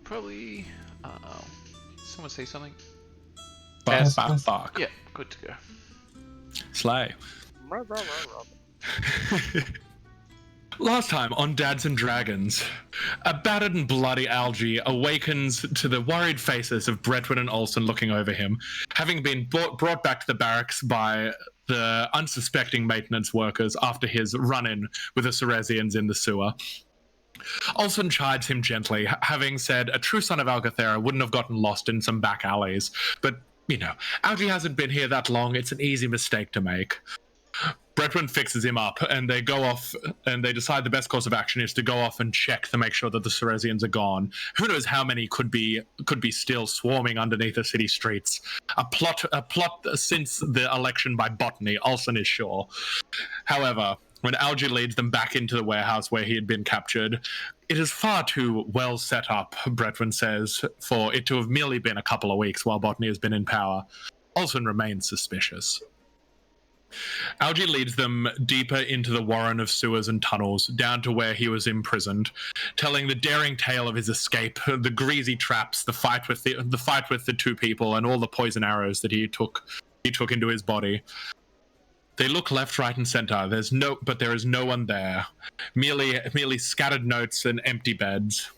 probably. Someone say something. Fuck. Yeah, good to go. Slay. Last time on Dads and Dragons, a battered and bloody Algae awakens to the worried faces of Bretwin and Olsen looking over him, having been brought back to the barracks by the unsuspecting maintenance workers after his run-in with the Ceresians in the sewer. Olsen chides him gently, having said a true son of Algathera wouldn't have gotten lost in some back alleys, but, you know, Algae hasn't been here that long, it's an easy mistake to make. Bretwin fixes him up, and they go off, and they decide the best course of action is to go off and check to make sure that the Ceresians are gone. Who knows how many could be still swarming underneath the city streets? A plot since the election by Botany, Olsen is sure. However, when Algae leads them back into the warehouse where he had been captured, it is far too well set up, Bretwin says, for it to have merely been a couple of weeks while Botany has been in power. Olsen remains suspicious. Algae leads them deeper into the warren of sewers and tunnels, down to where he was imprisoned, telling the daring tale of his escape, the greasy traps, the fight with the two people, and all the poison arrows that he took into his body. They look left, right, and center. But there is no one there. Merely scattered notes and empty beds.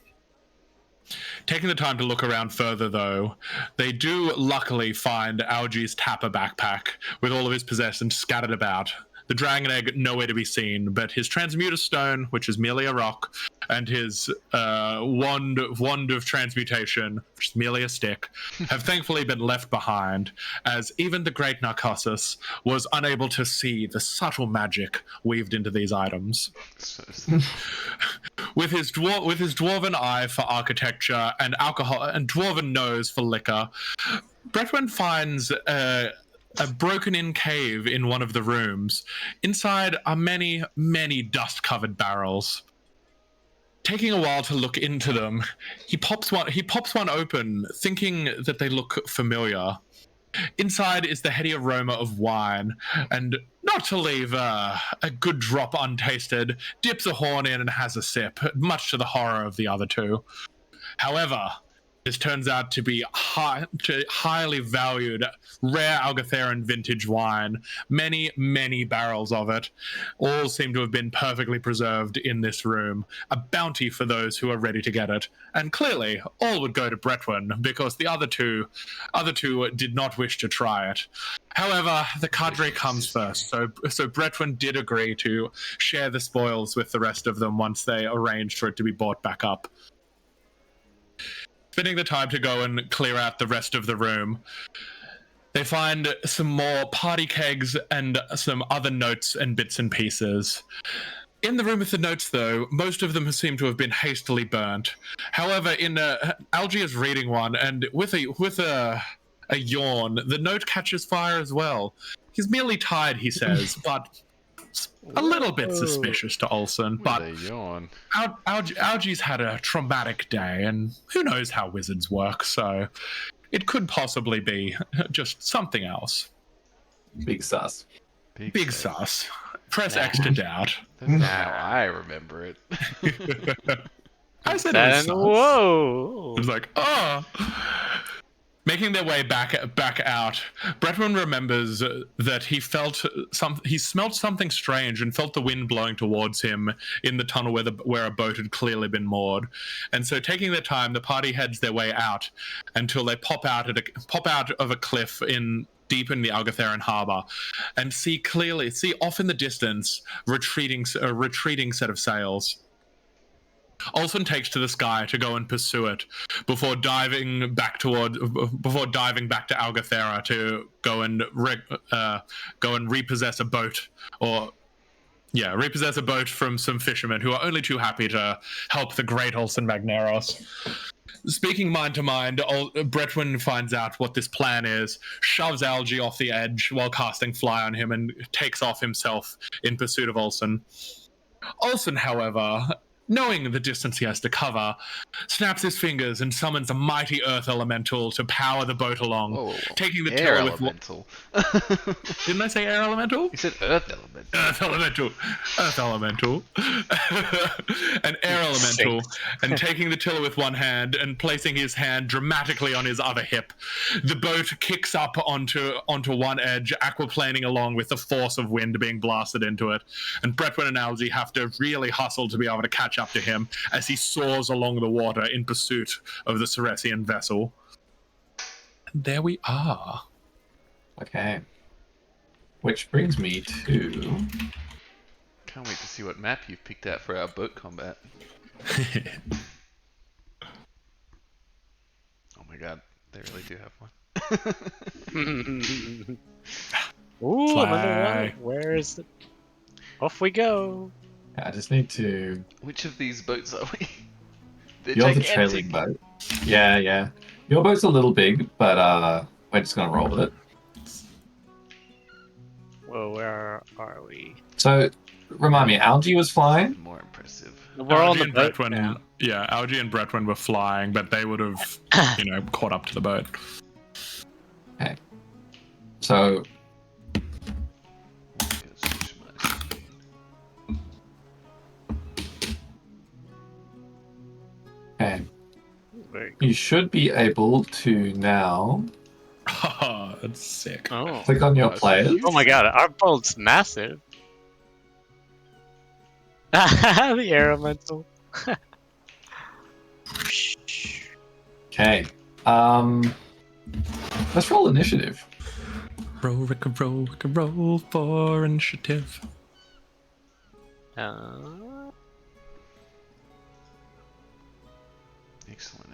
Taking the time to look around further, though, they do luckily find Algae's Tapper backpack with all of his possessions scattered about. The dragon egg nowhere to be seen, but his transmuter stone, which is merely a rock, and his wand of transmutation, which is merely a stick, have thankfully been left behind, as even the great Narcosis was unable to see the subtle magic weaved into these items. With his dwarven eye for architecture and alcohol and dwarven nose for liquor, Bretwin finds a broken-in cave in one of the rooms. Inside are many, many dust-covered barrels. Taking a while to look into them, he pops one open, thinking that they look familiar. Inside is the heady aroma of wine, and not to leave a good drop untasted, dips a horn in and has a sip, much to the horror of the other two. However, this turns out to be highly valued, rare Algatheran vintage wine. Many, many barrels of it. All seem to have been perfectly preserved in this room. A bounty for those who are ready to get it. And clearly, all would go to Bretwin, because the other two did not wish to try it. However, the cadre comes first, so Bretwin did agree to share the spoils with the rest of them once they arranged for it to be brought back up. Spending the time to go and clear out the rest of the room, they find some more party kegs and some other notes and bits and pieces. In the room with the notes, though, most of them seem to have been hastily burnt. However, Algae is reading one, and with a yawn, the note catches fire as well. He's merely tired, he says, but a little bit suspicious to Olsen, but Algae's had a traumatic day, and who knows how wizards work, so it could possibly be just something else. Big sus. Big sus. Press X to doubt. That's how I remember it. I said it was sus. Whoa! It was like, oh... Making their way back out, Bretwin remembers that he smelt something strange and felt the wind blowing towards him in the tunnel where a boat had clearly been moored. And so, taking their time, the party heads their way out until they pop out of a cliff deep in the Algatheran harbour, and see off in the distance a retreating set of sails. Olsen takes to the sky to go and pursue it before diving back to Algathera to go and repossess a boat, repossess a boat from some fishermen who are only too happy to help the great Olsen Magneros. Speaking mind to mind, Bretwin finds out what this plan is, shoves Algae off the edge while casting fly on him, and takes off himself in pursuit of Olsen. Olsen, however, knowing the distance he has to cover, snaps his fingers and summons a mighty earth elemental to power the boat along, Whoa, taking the air tiller with... elemental. Didn't I say air elemental? You said earth elemental. Earth elemental. Earth elemental. An air elemental. And taking the tiller with one hand and placing his hand dramatically on his other hip. The boat kicks up onto one edge, aquaplaning along with the force of wind being blasted into it. And Bretwin and Algie have to really hustle to be able to catch up to him as he soars along the water in pursuit of the Ceresian vessel. And there we are. Okay. Which brings me to... Can't wait to see what map you've picked out for our boat combat. Oh my god, they really do have one. Ooh, Fly. another one. Where is it? Off we go. I just need to... Which of these boats are we? They're You're the gigantic. trailing boat. Yeah. Your boat's a little big, but we're just going to roll with it. Whoa, where are we? So, remind me, Algie was flying? More impressive. We're on the and boat Bretwin, now. yeah, Algie and Bretwin were flying, but they would have, caught up to the boat. Okay. So, okay. Very You should be able to now Oh, that's sick. Oh. click on your That's players. huge. Oh my god, our boat's massive. The air elemental. Okay. Let's roll initiative. Roll, Ricka, roll for initiative. Excellent.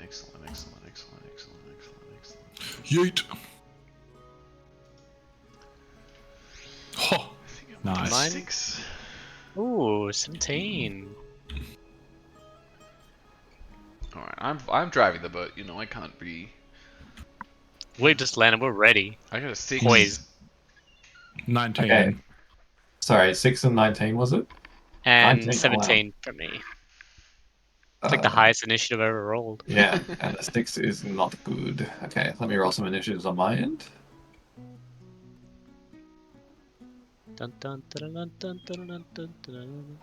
Yeet. Oh, nice. Mine? 6. Ooh, 17. Alright, I'm driving the boat, I can't be... We just landed, we're ready. I got a 6. Poised. 19. Okay. Sorry, 6 and 19, was it? And 19, oh, wow. 17 for me. It's like the highest initiative I've ever rolled. Yeah, and the 6 is not good. Okay, let me roll some initiatives on my end. Dun, dun, dun, dun, dun, dun, dun, dun, dun.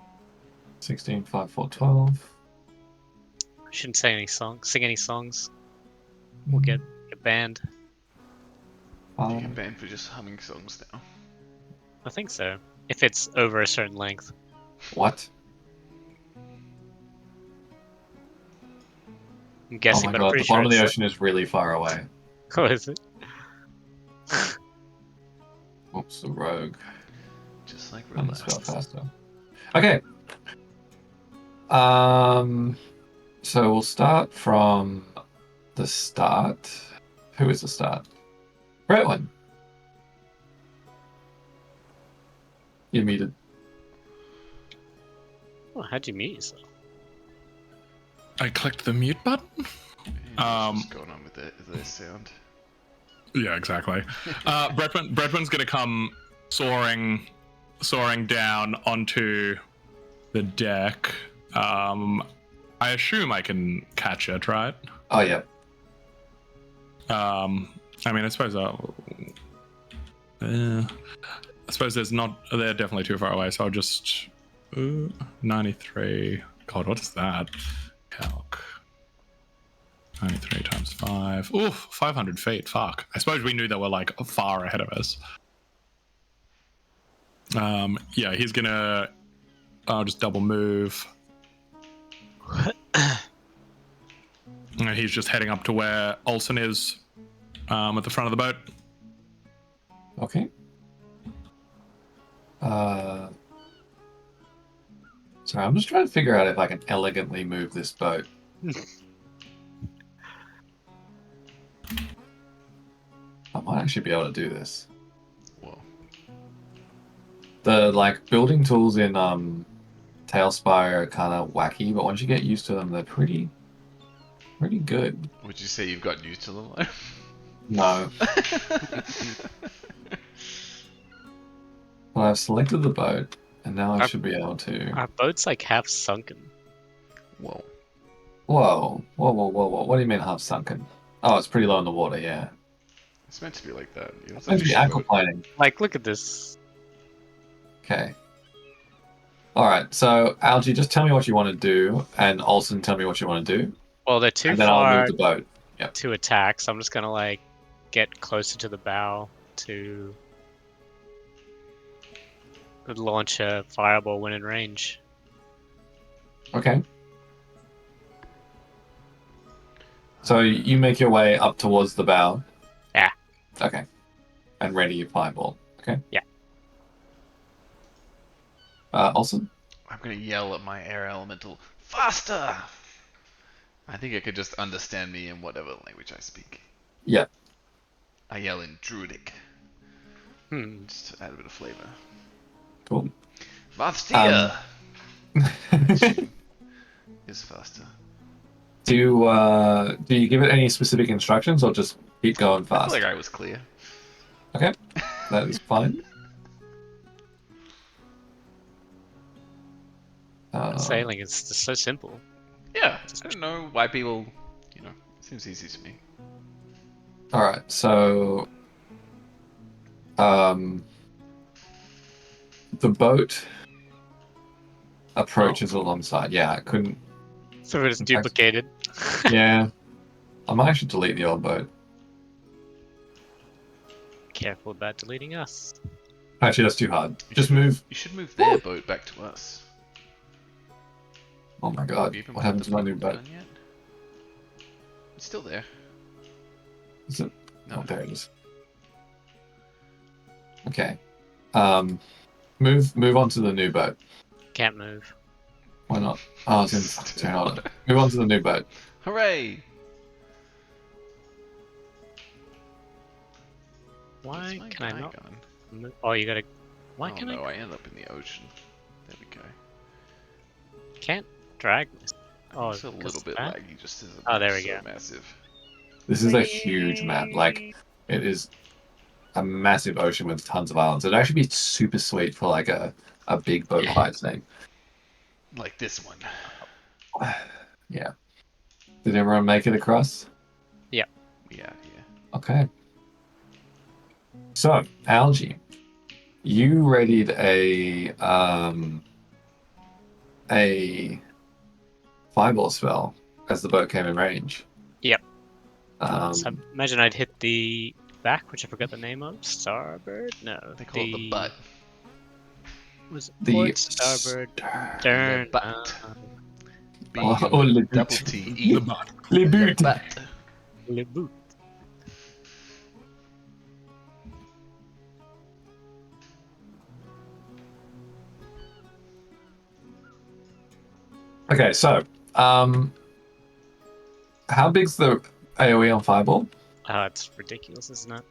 16, 5, 4, 12. I shouldn't sing any songs. We'll get banned. You get banned for just humming songs now. I think so. If it's over a certain length. What? I'm Oh guessing, my but I'm god, pretty the sure bottom of the it's ocean is really far away. Oh, is it? Oops, a rogue. Just like And let's go relax. faster. Okay. So we'll start from the start. Who is the start? Bretwin. You're muted. Oh, how'd you mute yourself? I clicked the mute button. What's going on with the sound? Yeah, exactly. Bretwin's gonna come soaring down onto the deck. I assume I can catch it, right? Oh, yeah. I mean, I suppose there's not. They're definitely too far away. So I'll just 93. God, what is that? Calc. 93 times 5. Oof, 500 feet. Fuck. I suppose we knew they were like far ahead of us. Yeah, he's gonna. I'll just double move. And he's just heading up to where Olsen is, at the front of the boat. Okay. Sorry, I'm just trying to figure out if I can elegantly move this boat. I might actually be able to do this. Whoa. The building tools in Talespire are kind of wacky, but once you get used to them, they're pretty good. Would you say you've gotten used to them? No. Well, I've selected the boat, and now I should be able to. Our boat's like half sunken. Whoa. Whoa. Whoa, whoa, whoa, whoa. What do you mean half sunken? Oh, it's pretty low in the water, yeah. It's meant to be like that. It's It's a meant to be fishing boat. aquaplaning. Like, look at this. Okay. Alright, so Algie, just tell me what you want to do, and Olsen, tell me what you want to do, Well, they're too and then I'll move far the boat. to attack, so I'm just gonna like get closer to the bow to launch a fireball when in range. Okay. So you make your way up towards the bow. Yeah. Okay. And ready your fireball. Okay. Yeah. Olsen? I'm gonna yell at my air elemental. Faster! I think it could just understand me in whatever language I speak. Yeah. I yell in Druidic, Hmm. just to add a bit of flavor. Cool. Faster! Is faster. Do you give it any specific instructions or just keep going I feel fast? like I was clear. Okay. That is fine. Sailing is just so simple. Yeah, I don't know why people, it seems easy to me. Alright, so the boat approaches alongside. Yeah, I couldn't. So it's duplicated. Yeah. I might actually delete the old boat. Careful about deleting us. Actually, that's too hard. Just move. You should move their boat back to us. Oh my Have god. you even What put happened the to my new fireball boat? down yet? It's still there. Is it? No. Oh, there it is. Okay. Move on to the new boat. Can't move. Why not? Oh, it's in. Turn on. Move on to the new boat. Hooray! Why Where's my can I guy not gone? move? Oh, you gotta. Why Oh can no, I? I end up in the ocean. There we go. Can't drag this. Oh, It's a 'cause little bit that? laggy, just as Oh, there we so go. massive. This is a huge map. Like, it is a massive ocean with tons of islands. It'd actually be super sweet for like a big boat fight thing. Like this one. Yeah. Did everyone make it across? Yeah. Okay. So, Algie, you readied a fireball spell as the boat came in range. Yep. Um, So imagine I'd hit the back, which I forgot the name of. Starboard? No. They call it the butt. Was it the port, starboard, stern? The butt. B Oh, le double boot. T E. The butt. Le The boot. butt. Le boot. Okay, so how big's the AoE on fireball? Oh, it's ridiculous, isn't it?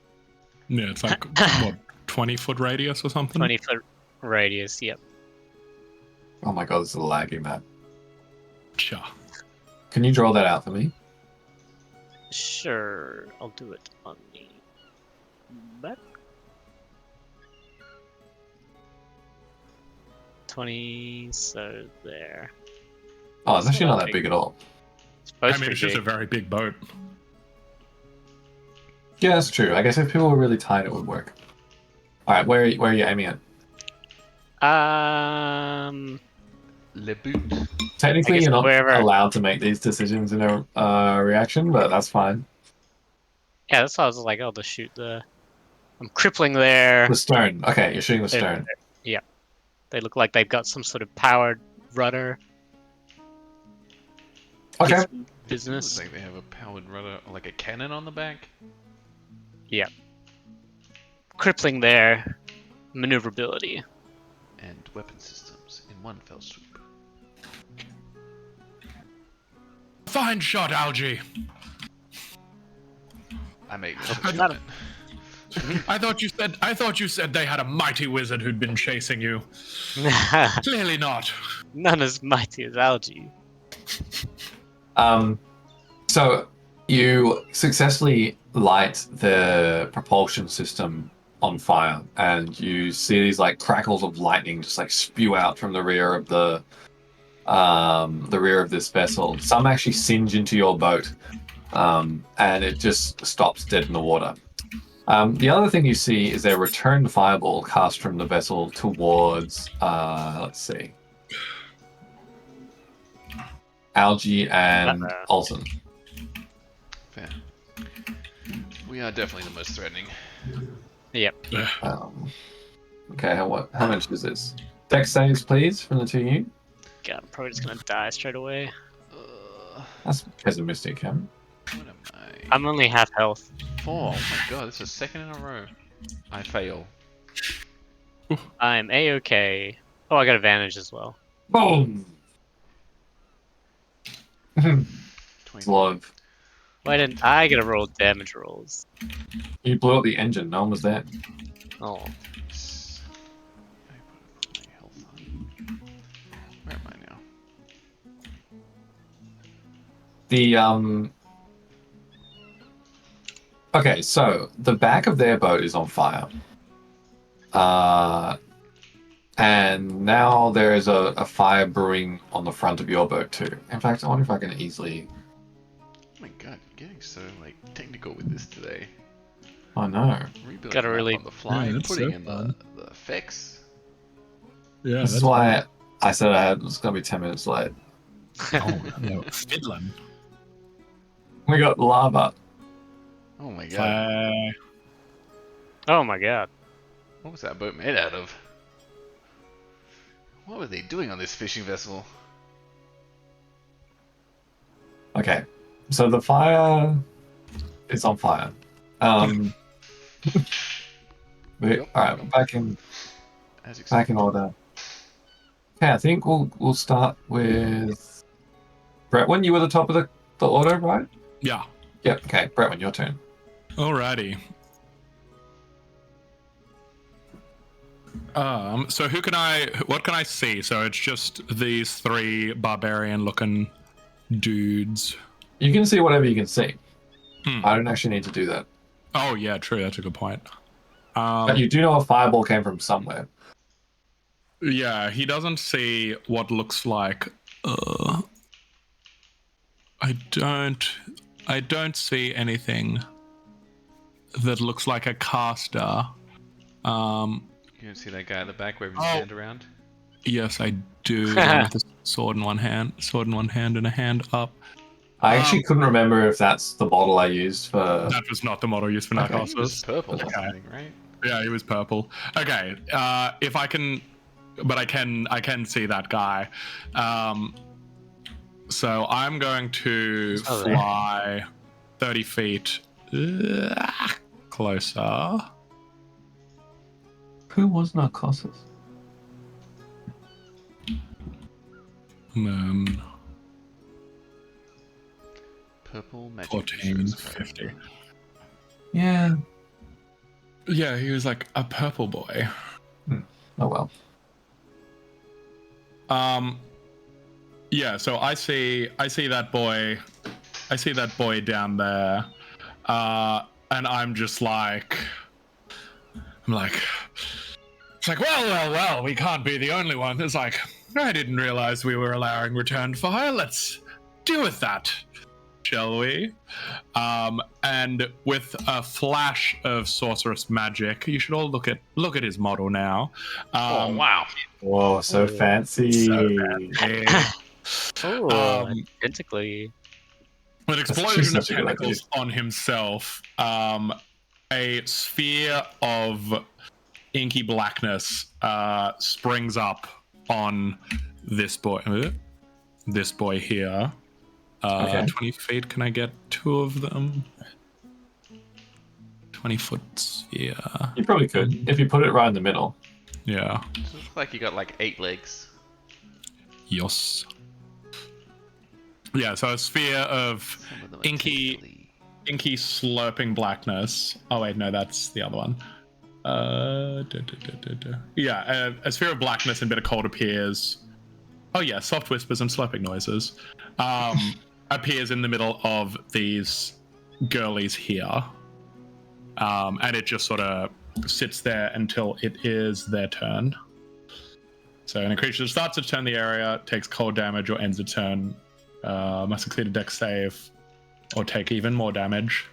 Yeah, it's like what, 20-foot radius or something? 20-foot radius. Yep. Oh my god, this is a laggy map. Sure. Can you draw that out for me? Sure, I'll do it on the back. 20, so there. Oh, it's It's actually not not that that big. big at all. It's I supposed mean, to it's be just a big. very big boat. Yeah, that's true. I guess if people were really tight, it would work. All right, where are you aiming at? Le boot. Technically, guess you're not wherever- allowed to make these decisions in a reaction, but that's fine. Yeah, that's why I was like, oh, to shoot the. I'm crippling their. The stern. Okay, you're shooting the their- stern. Yeah, they look like they've got some sort of powered rudder Okay. business. Looks like they have a powered rudder, like a cannon on the back. Crippling their maneuverability. And weapon systems in one fell swoop. Fine shot, Algie. I make no I got judgment. I thought you said they had a mighty wizard who'd been chasing you. Clearly not. None as mighty as Algae. So you successfully light the propulsion system on fire, and you see these like crackles of lightning just like spew out from the rear of the the rear of this vessel. Some actually singe into your boat, and it just stops dead in the water. The other thing you see is a returned fireball cast from the vessel towards, let's see, Algie and Olsen. Fair. We are definitely the most threatening. Yep. Okay, how much is this? Dex saves, please, from the two of you. God, I'm probably just gonna die straight away. That's pessimistic, Cameron. What am I? I'm only half health. 4. Oh my god, this is second in a row. I fail. I'm A-okay. Oh, I got advantage as well. Boom! It's love. Why didn't I get to roll damage rolls? You blew up the engine, no one was there. Oh. I put my health on. Where am I now? Okay, so the back of their boat is on fire. And now there is a fire brewing on the front of your boat too. In fact, I wonder if I can easily... Oh my god, you're getting so like technical with this today. Oh no. Rebuilding Gotta map really- on the fly, Yeah, that's putting so in fun. the effects. Yeah, This is why I said it was going to be 10 minutes late. Fiddling. We got lava. Oh my god. Fire. Oh my god. What was that boat made out of? What were they doing on this fishing vessel? Okay, so the fire is on fire. Alright, we're back in As back expected. in order. Okay, I think we'll start with Bretwin. You were the top of the order, right? Yeah. Yep. Okay, Bretwin, your turn. Alrighty. So what can I see? So it's just these 3 barbarian-looking dudes. You can see whatever you can see. Hmm. I don't actually need to do that. Oh yeah, true. That's a good point. But you do know a fireball came from somewhere. Yeah, he doesn't see what looks like. I don't see anything that looks like a caster. You can see that guy at the back waving his hand around. Yes, I do. The one with a sword in one hand, and a hand up. I actually couldn't remember if that's the model I used for. That was not the model used for I think it was Narcosis. purple or something, right? Yeah, he was purple. Okay, if I can, but I can see that guy. So I'm going to fly 30 feet closer. Who was Narcosis? And then Purple magic. 14, 50. Yeah. Yeah, he was like a purple boy. Oh well. Yeah, so I see that boy. I see that boy down there. And I'm just like, it's like, well, we can't be the only one. It's like, I didn't realize we were allowing return fire. Let's deal with that, shall we? And with a flash of sorceress magic, you should all look at his model now. Oh wow! Whoa, so fancy. Tentacly. An explosion of such a good idea. tentacles on himself. A sphere of inky blackness springs up on this boy. This boy here. Okay. 20 feet. Can I get 2 of them? 20-foot sphere. You probably could if you put it right in the middle. Yeah. It looks like you got like 8 legs. Yes. Yeah. So a sphere of Some of them are inky slurping blackness. Oh wait, no, that's the other one. Yeah, a sphere of blackness and a bit of cold appears. Oh yeah, soft whispers and slurping noises. Appears in the middle of these girlies here. And it just sort of sits there until it is their turn. So any creature that starts to turn the area, takes cold damage, or ends a turn, must succeed a dex save, or take even more damage.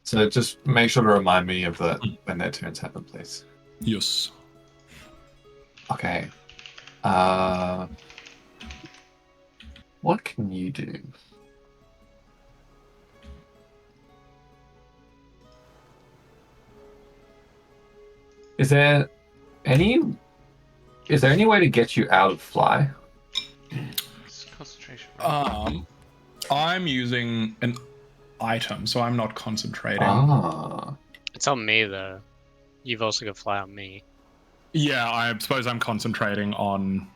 So just make sure to remind me of that when their turns happen, please. Yes. Okay. What can you do? Is there any way to get you out of fly? It's concentration. Right? I'm using an item, so I'm not concentrating. Ah. It's on me though. You've also got fly on me. Yeah, I suppose I'm concentrating on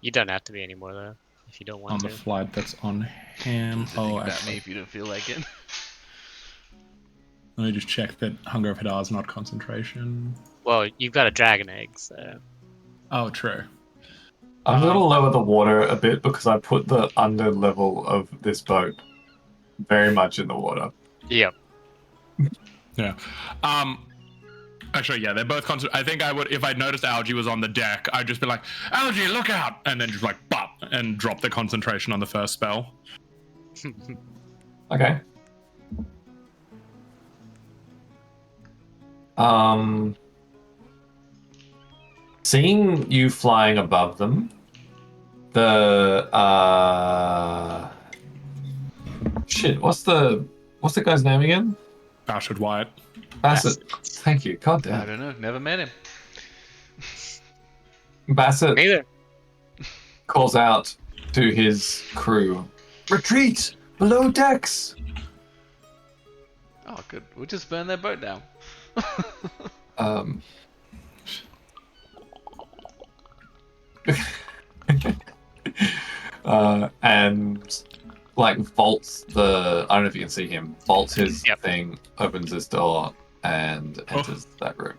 You don't have to be anymore though, if you don't want the to. flight that's on him. Think about Actually, me if you don't feel like it. let me just check that Hunger of Hadar is not concentration. Well, you've got a dragon egg, so Oh, true. I'm going to lower the water a bit because I put the under level of this boat very much in the water. yep. Yeah. Actually, yeah, they're both I think I would, if I'd noticed Algae was on the deck, I'd just be like, Algae, look out! And then just like, bop, and drop the concentration on the first spell. Okay. Seeing you flying above them, the shit, what's the guy's name again? Bastard Wyatt. Bassett. Thank you. God I damn. don't know. Never met him. Bassett Neither. calls out to his crew, "Retreat below decks." Oh, good. We'll just burn their boat down. And like vaults the, I don't know if you can see him, vaults his Yep. thing, opens his door, and enters that room.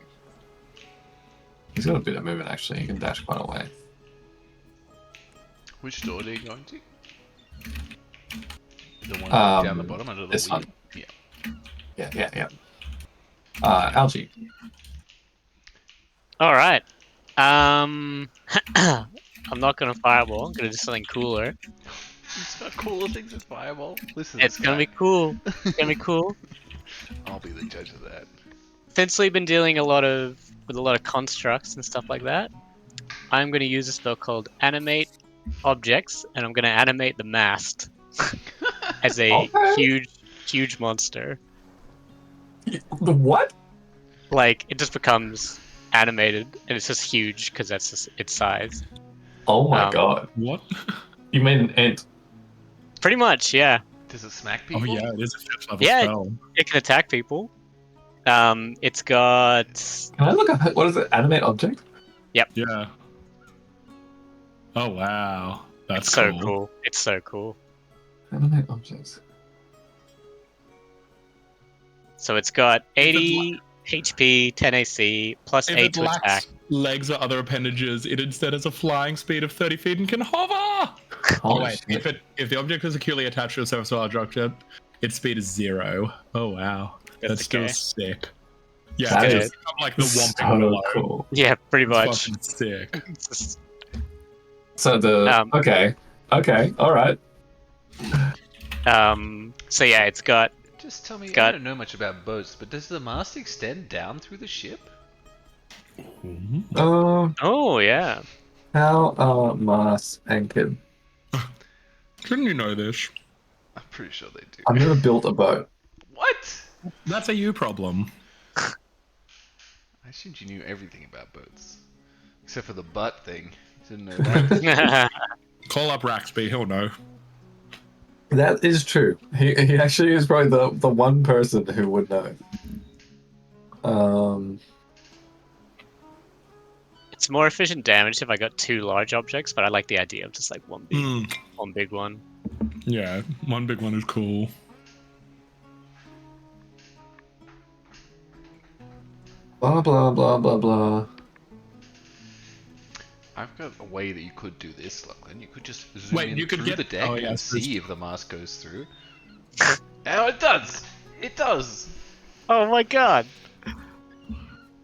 He's got a bit of movement actually, he can dash quite a way. Which door are you going to? The one Um, down the bottom under the this wheel? one. Yeah. Yeah. Algae. Alright. I'm not gonna fireball, I'm gonna do something cooler. It's got cooler things than fireball. Listen, It's gonna be cool. It's gonna be cool. I'll be the judge of that. Since we've been dealing with a lot of constructs and stuff like that, I'm gonna use a spell called Animate Objects, and I'm gonna animate the mast as a Okay. huge monster. The what? Like it just becomes animated, and it's just huge because that's just its size. Oh my god. What? You made an ant. Pretty much, yeah. Does it smack Oh, people? yeah, it is a fifth level Yeah. spell. It can attack people. It's got Can I look up, what is it? Animate object? Yeah. Oh, wow. That's so cool. It's so cool. Animate objects. So it's got 80 HP, 10 AC, plus If 8 it to attack. lacks legs or other appendages, it instead has a flying speed of 30 feet and can hover! Holy wait, shit. if the object is securely attached to a surface or large object, its speed is 0. Oh, wow. That's still okay. sick. Yeah, That it's is just become like the so Whomping Willow. cool. Yeah, pretty It's much. fucking sick. It's just- So the okay, all right. So yeah, it's got Just tell me, I Got- don't know much about boats, but does the mast extend down through the ship? oh yeah. How are masts anchored? Shouldn't you know this? I'm pretty sure they do. I've never built a boat. What? That's a you problem. I assumed you knew everything about boats. Except for the butt thing. Didn't know that. Call up Raxby, he'll know. That is true. He actually is probably the one person who would know. It's more efficient damage if I got 2 large objects, but I like the idea of just like one big one. Yeah, one big one is cool. Blah blah blah blah blah. I've got a way that you could do this, Lachlan. You could just zoom Wait, in you could through get- the deck oh, yeah, and so it's- see if the mast goes through. Oh, it does! It does! Oh my god!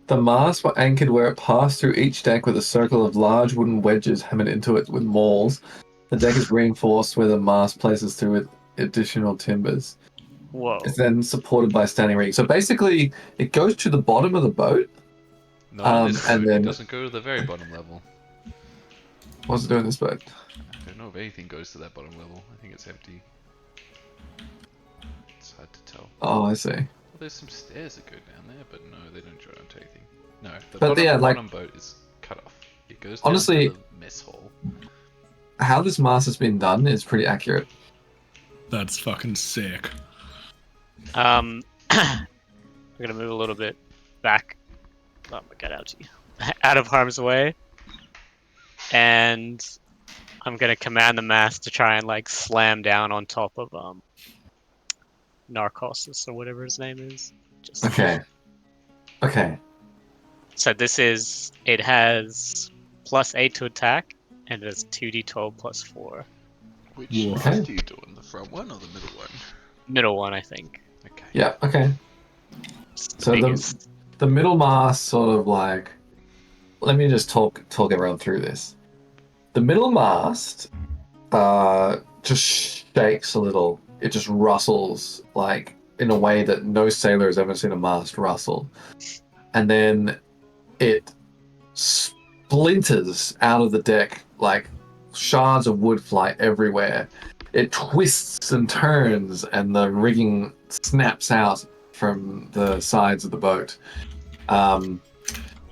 The masts were anchored where it passed through each deck with a circle of large wooden wedges hammered into it with mauls. The deck is reinforced where the mast places through with additional timbers. Whoa. It's then supported by standing rigging. So basically, it goes to the bottom of the boat. Not on this and boat. then- It doesn't go to the very bottom level. What's it doing this boat? I don't know if anything goes to that bottom level. I think it's empty. It's hard to tell. Oh, I see. Well, there's some stairs that go down there, but no, they don't join onto anything. No, the But bottom, yeah, like- bottom boat is cut off. It goes down Honestly- to the mess hall. How this mast has been done is pretty accurate. That's fucking sick. I'm gonna move a little bit back. Oh my god, ouchie. Out of harm's way. And I'm gonna command the mast to try and like slam down on top of Narcosis or whatever his name is. Just Okay. Okay. So this is it has +8 to attack and it has 2d12 +4. Which Yeah. mast Okay. do you do? The front one or the middle one? Middle one, I think. Okay. Yeah, okay. It's the So biggest. the middle mast sort of like, let me just talk everyone through this. The middle mast just shakes a little. It just rustles like in a way that no sailor has ever seen a mast rustle. And then it splinters out of the deck, like shards of wood fly everywhere. It twists and turns, and the rigging snaps out from the sides of the boat.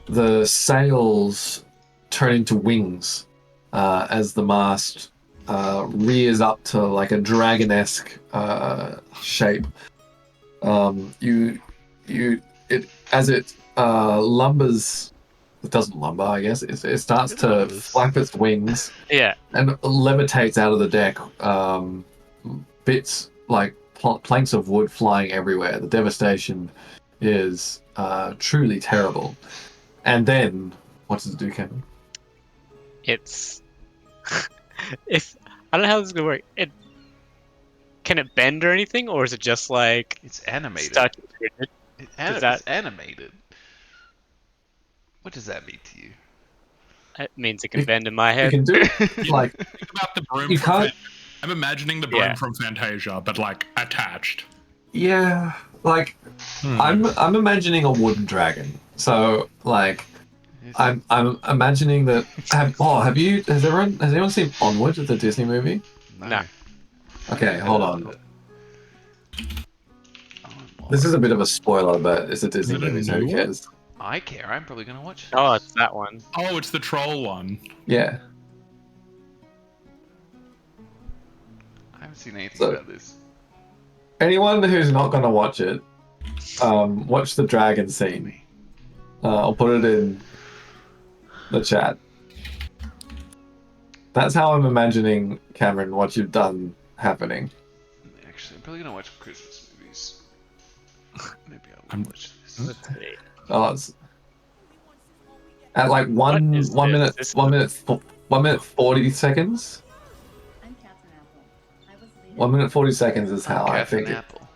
The sails turn into wings as the mast rears up to like a dragon-esque shape. As it lumbers. It doesn't lumber, I guess. It starts It to lumbers. flap its wings Yeah. and levitates out of the deck. Bits like planks of wood flying everywhere. The devastation is truly terrible. And then, what does it do, Kevin? It's if I don't know how this is gonna work. Can it bend or anything, or is it just like It's animated. stuck? It's animated. What does that mean to you? It means it can bend in my You head. can do like Think about the broom You from can't- I'm imagining the broom Yeah. from Fantasia, but like attached. yeah, like I'm imagining a wooden dragon. So like I'm imagining that. Has anyone seen Onward, the Disney movie? No. Nah. Okay, hold on. Oh, This is a bit of a spoiler, but it's a Disney Is it a movie, so who new one? cares? I care. I'm probably gonna watch it. Oh, it's that one. Oh, it's the troll one. Yeah. I haven't seen anything So- about this. Anyone who's not gonna watch it, watch the dragon scene. I'll put it in the chat. That's how I'm imagining, Cameron, what you've done happening. Actually, I'm probably gonna watch Christmas movies. Maybe I will I'm- watch this. Let's see. Oh, it's at like What is this? 1 minute 40 seconds. I'm Catherine Apple. I was leader. 1 minute 40 seconds is how I Catherine think it. Apple.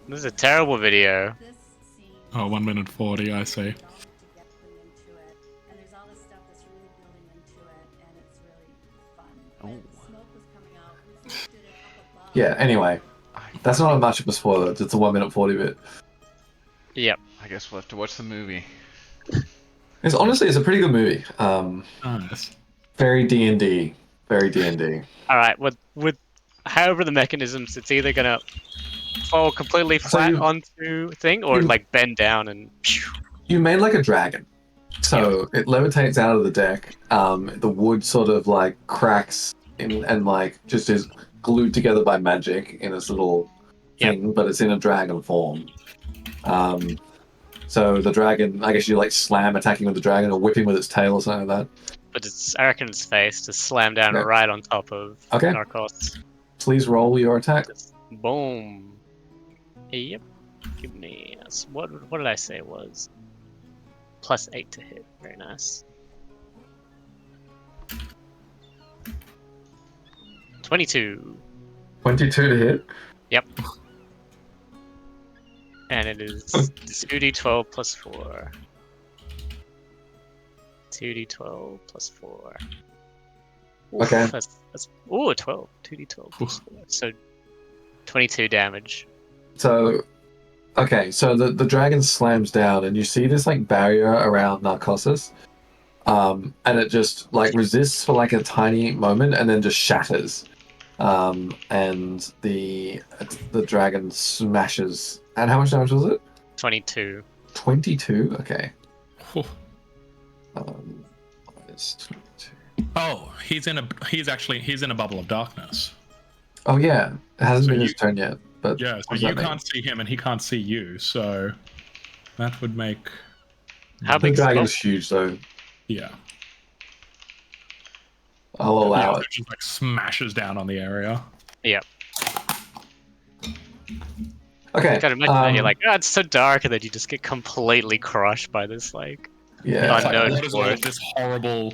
This is a terrible video. This scene Oh, 1 minute 40, I see. to get them into it, and there's all this stuff that's really building into it, and it's really fun. And Oh. smoke was coming out. We did it up above. Yeah. Anyway, that's not much of a spoiler. It's a 1 minute 40 bit. Yep. I guess we'll have to watch the movie. It's a pretty good movie. Nice. Very D&D. Very D&D. All right. With however the mechanisms, it's either gonna fall completely So flat you- onto thing, or you- like bend down and. You made like a dragon. So it levitates out of the deck. The wood sort of like cracks and like just is glued together by magic in this little thing, but it's in a dragon form. So the dragon, I guess you like slam attacking with the dragon or whipping with its tail or something like that. But I reckon its face to slam down Yeah. right on top of Okay. Narcos. Please roll your attack. Just boom. Yep. Give me what did I say it was? +8 to hit. Very nice. 22. 22 to hit. Yep. And it is 2d12 plus 4. 2d12 plus 4. Oof, Okay. That's ooh, 12. 2d12 plus 4. So 22 damage. So, okay, so the dragon slams down, and you see this like barrier around Narcosis, and it just like resists for like a tiny moment, and then just shatters, and the dragon smashes. And how much damage was it? 22. 22. Okay. Whew. Minus 22. Oh, he's in a bubble of darkness. Oh yeah, it hasn't So been his you- turn yet. But Yeah, what so does you that mean? can't see him and he can't see you, so that would make How The big's the dragon's bubble? huge, though. yeah. I'll allow Yeah, it. it just like smashes down on the area. Yeah. Okay. You gotta imagine that. You're like, oh, it's so dark, and then you just get completely crushed by this, like, yeah. It's like, unknown what is all force. of this horrible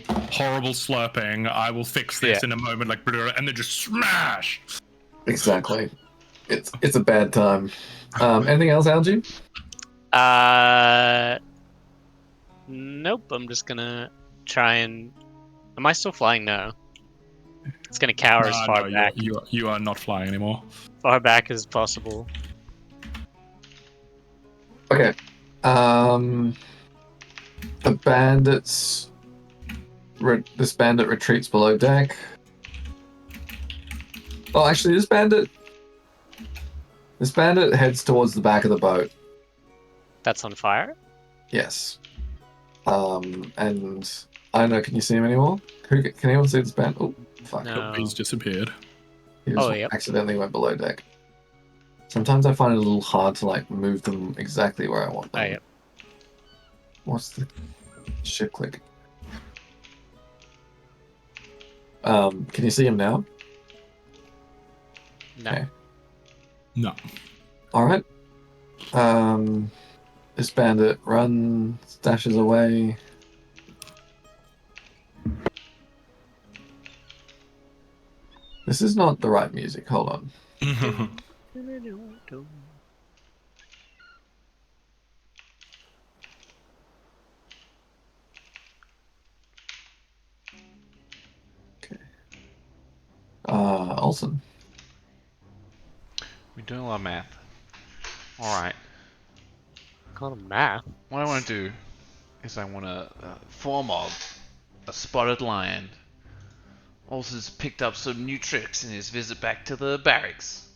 slurping? I will fix this in a moment, like, and then just smash. Exactly. It's a bad time. Anything else, Algie? Nope. I'm just gonna try and. Am I still flying? No. It's gonna cower as far No, back, you are not flying anymore. far back as possible. Okay. The bandits. This bandit retreats below deck. Oh, actually, this bandit heads towards the back of the boat. That's on fire. Yes. And I don't know. Can you see him anymore? Can anyone see this bandit? Oh, fuck. No. He's disappeared. He just Oh, yep. accidentally went below deck. Sometimes I find it a little hard to like move them exactly where I want them. Oh, yep. What's the shift click? Can you see him now? No. Okay. No. All right. This bandit runs, dashes away. This is not the right music. Hold on. Okay. Olsen. We're doing a lot of math. Alright. Call him math. What I want to do is I want to form a spotted lion. Alson's picked up some new tricks in his visit back to the barracks.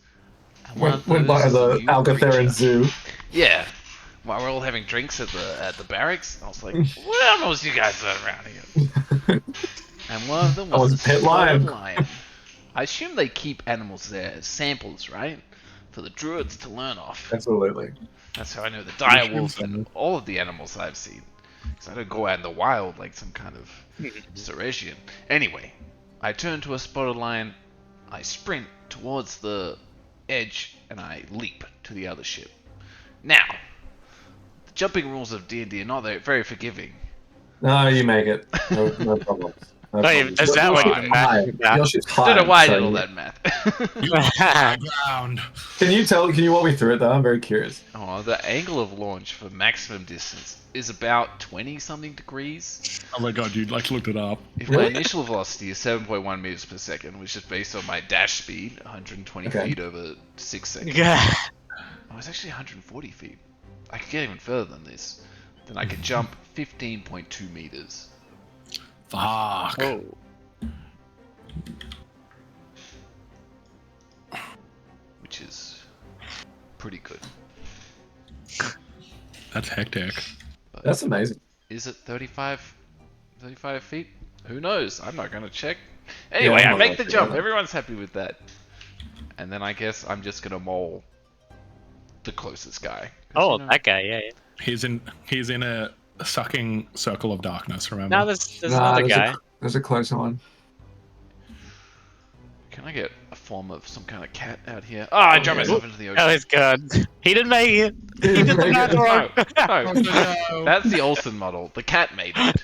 And one of Went by those is a the new Alcatherian creature. Zoo. Yeah. While we're all having drinks at the barracks, I was like, what animals you guys are around here? And one of them I was was a pet spotted lion. lion. I assume they keep animals there as samples, right? For the druids to learn off. Absolutely. That's how I know the dire assume wolves so. and all of the animals I've seen. Because I don't go out in the wild like some kind of Seresian. Anyway, I turn to a spotted lion, I sprint towards the edge, and I leap to the other ship. Now, the jumping rules of D&D are not very forgiving. No, you make it. No problem. No Oh, yeah, problem. is that what Your you ship's math high. with that? Your ship's I high, don't know why I so did all you- that math. Ground. Can you walk me through it though? I'm very curious. Oh, the angle of launch for maximum distance is about 20 something degrees. Oh my god, you like looked it up. If my Really? initial velocity is 7.1 meters per second, which is based on my dash speed, 120 Okay. feet over 6 seconds. Yeah. Oh, it's actually 140 feet. I could get even further than this. Then I could jump 15.2 meters. Fuck. Oh. Which is pretty good. That's hectic. That's amazing. Is it 35 feet? Who knows? I'm not going to check. Anyway, I'm I not make gonna the check jump. either. Everyone's happy with that. And then I guess I'm just going to maul the closest guy. 'Cause, Oh, you know, that guy. Yeah. He's in a sucking circle of darkness, remember? Now there's Nah, another guy. There's a closer one. Can I get a form of some kind of cat out here? Oh, I dropped yeah. myself into the Oh, ocean. he's good. He didn't make it. He did the math No, wrong. no. That's the Olsen model. The cat made it.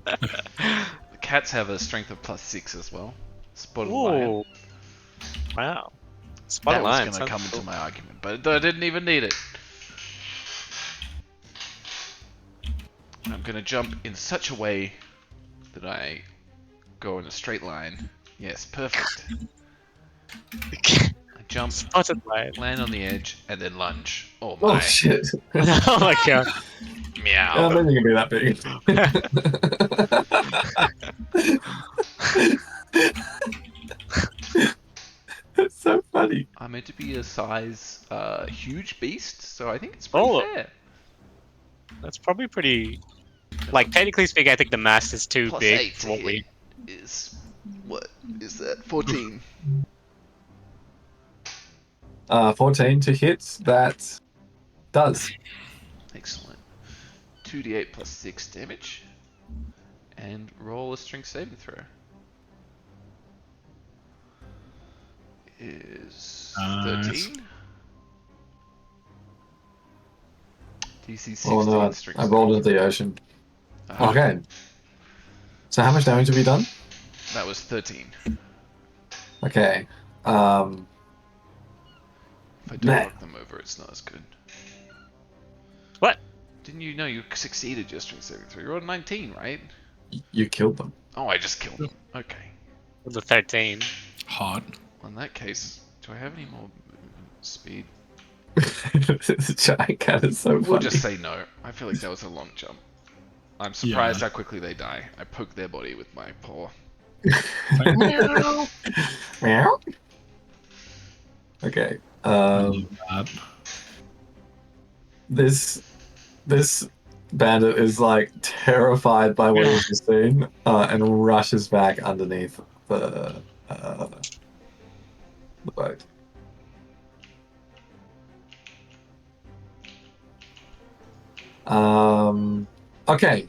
The cats have a strength of +6 as well. Spotted lion. Ooh. Wow. Spotted That was lion. going to sounds come cool. into my argument, but I didn't even need it. gonna jump in such a way that I go in a straight line. Yes, perfect. I jump, Spotted by it. land on the edge, and then lunge. Oh Oh my. shit! Oh my god. I Meow. don't think it can be that big. It's so funny. I'm meant to be a size huge beast, so I think it's pretty Oh. fair. That's probably pretty. Like, technically speaking, I think the mast is too Plus big 8 for to what hit we. is what is that? 14. 14 to hit. That does. Excellent. 2d8 plus 6 damage, and roll a strength saving throw. Is Nice. 13. DC 16 Oh no! strength I saving. rolled into the ocean. Uh, Okay. So how much damage have you done? That was 13. Okay. If I don't Meh. knock them over, it's not as good. What? Didn't you know you succeeded your strength saving throw? You rolled 19, right? You killed them. Oh, I just killed them. Okay. With the 13. Hot. Well, in that case, do I have any more speed? This giant cat is so funny. We'll just say no. I feel like that was a long jump. I'm surprised how quickly they die. I poke their body with my paw. Meow. Okay. This bandit is like terrified by what he's just seen, and rushes back underneath the boat. Okay.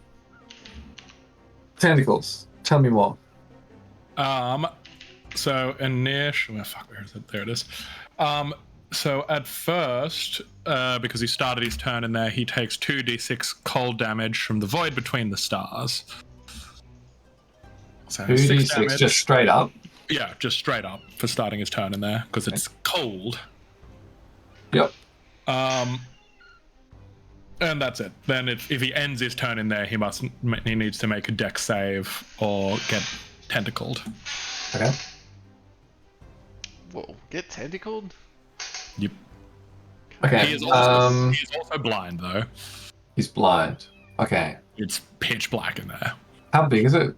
Tentacles. Tell me more. So initially, where is it? There it is. So at first, because he started his turn in there, he takes 2d6 cold damage from the void between the stars. So 2d6 damage. just straight up. Yeah, just straight up for starting his turn in there because it's cold. Yep. And that's it. Then if he ends his turn in there, he needs to make a dex save or get tentacled. Okay. Whoa, get tentacled? Yep. Okay. He is also blind though. He's blind. Okay. It's pitch black in there. How big is it?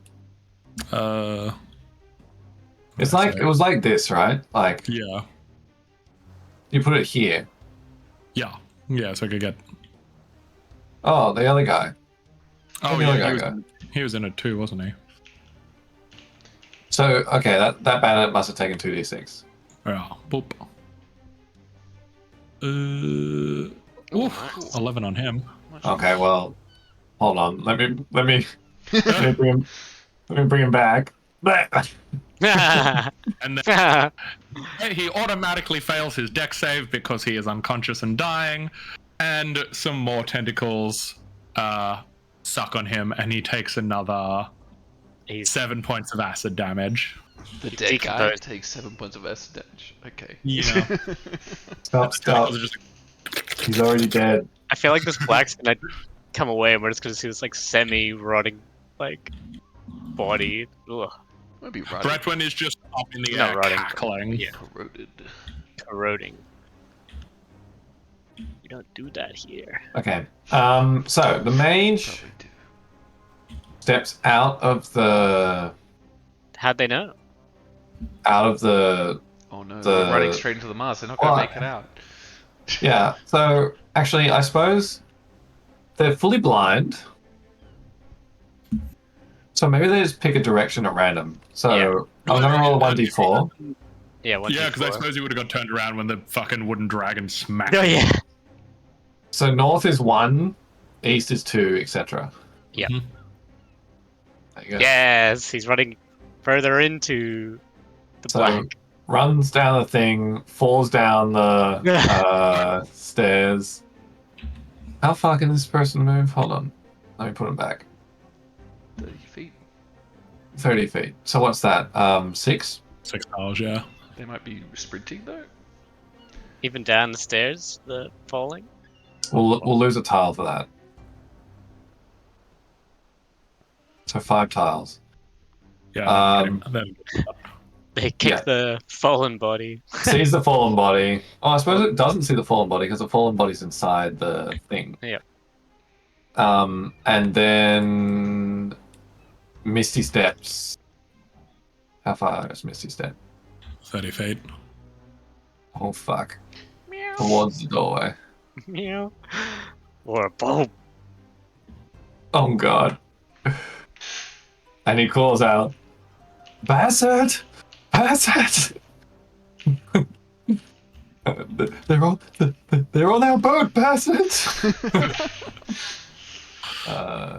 It's like it was like this, right? Like Yeah. you put it here. Yeah. Yeah, so I could get. Oh, the other guy. Oh, the other yeah, guy he was in it too, wasn't he? So okay, that bandit must have taken 2d6. Yeah. Boop. Oof, 11 on him. Okay, well, hold on. Let me bring him back. And then he automatically fails his dex save because he is unconscious and dying, and some more tentacles suck on him, and he takes another 7 points of acid damage. The dead guy takes 7 points of acid damage. Okay. Yeah. Stop. He's already dead. I feel like this black's gonna come away and we're just gonna see this like semi-rotting like body. Ugh. Might be rotting. Bretwin is just up in the Not air rotting, cackling. yeah. Corroded. Corroding. You don't do that here. Okay. So the mage Probably do. steps out of the How'd they know? Oh no, they're running straight into the mast. They're not going to Well, make it out. Yeah. So actually, I suppose they're fully blind. So maybe they just pick a direction at random. So Yeah. I'm gonna roll a 1d4. Yeah, one. Yeah, because I suppose he would have got turned around when the fucking wooden dragon smacked Oh him. yeah. So north is 1, east is 2, etc. Yeah. Mhm. There you go. Yes, he's running further into the So black. runs down the thing, falls down the stairs. How far can this person move? Hold on. Let me put him back. 30 feet. 30 feet. So what's that? 6? 6 hours, yeah. They might be sprinting though. Even down the stairs, the falling. We'll lose a tile for that. So 5 tiles. Yeah. Um, They kick Yeah. the fallen body. Sees the fallen body. Oh, I suppose it doesn't see the fallen body because the fallen body's inside the thing. Yep. And then Misty steps. How far is Misty step? 30 feet. Oh fuck! Towards the doorway. Meow. Or a bulb. Oh god! And he calls out, "Bassett, Bassett!" They're on our boat, Bassett.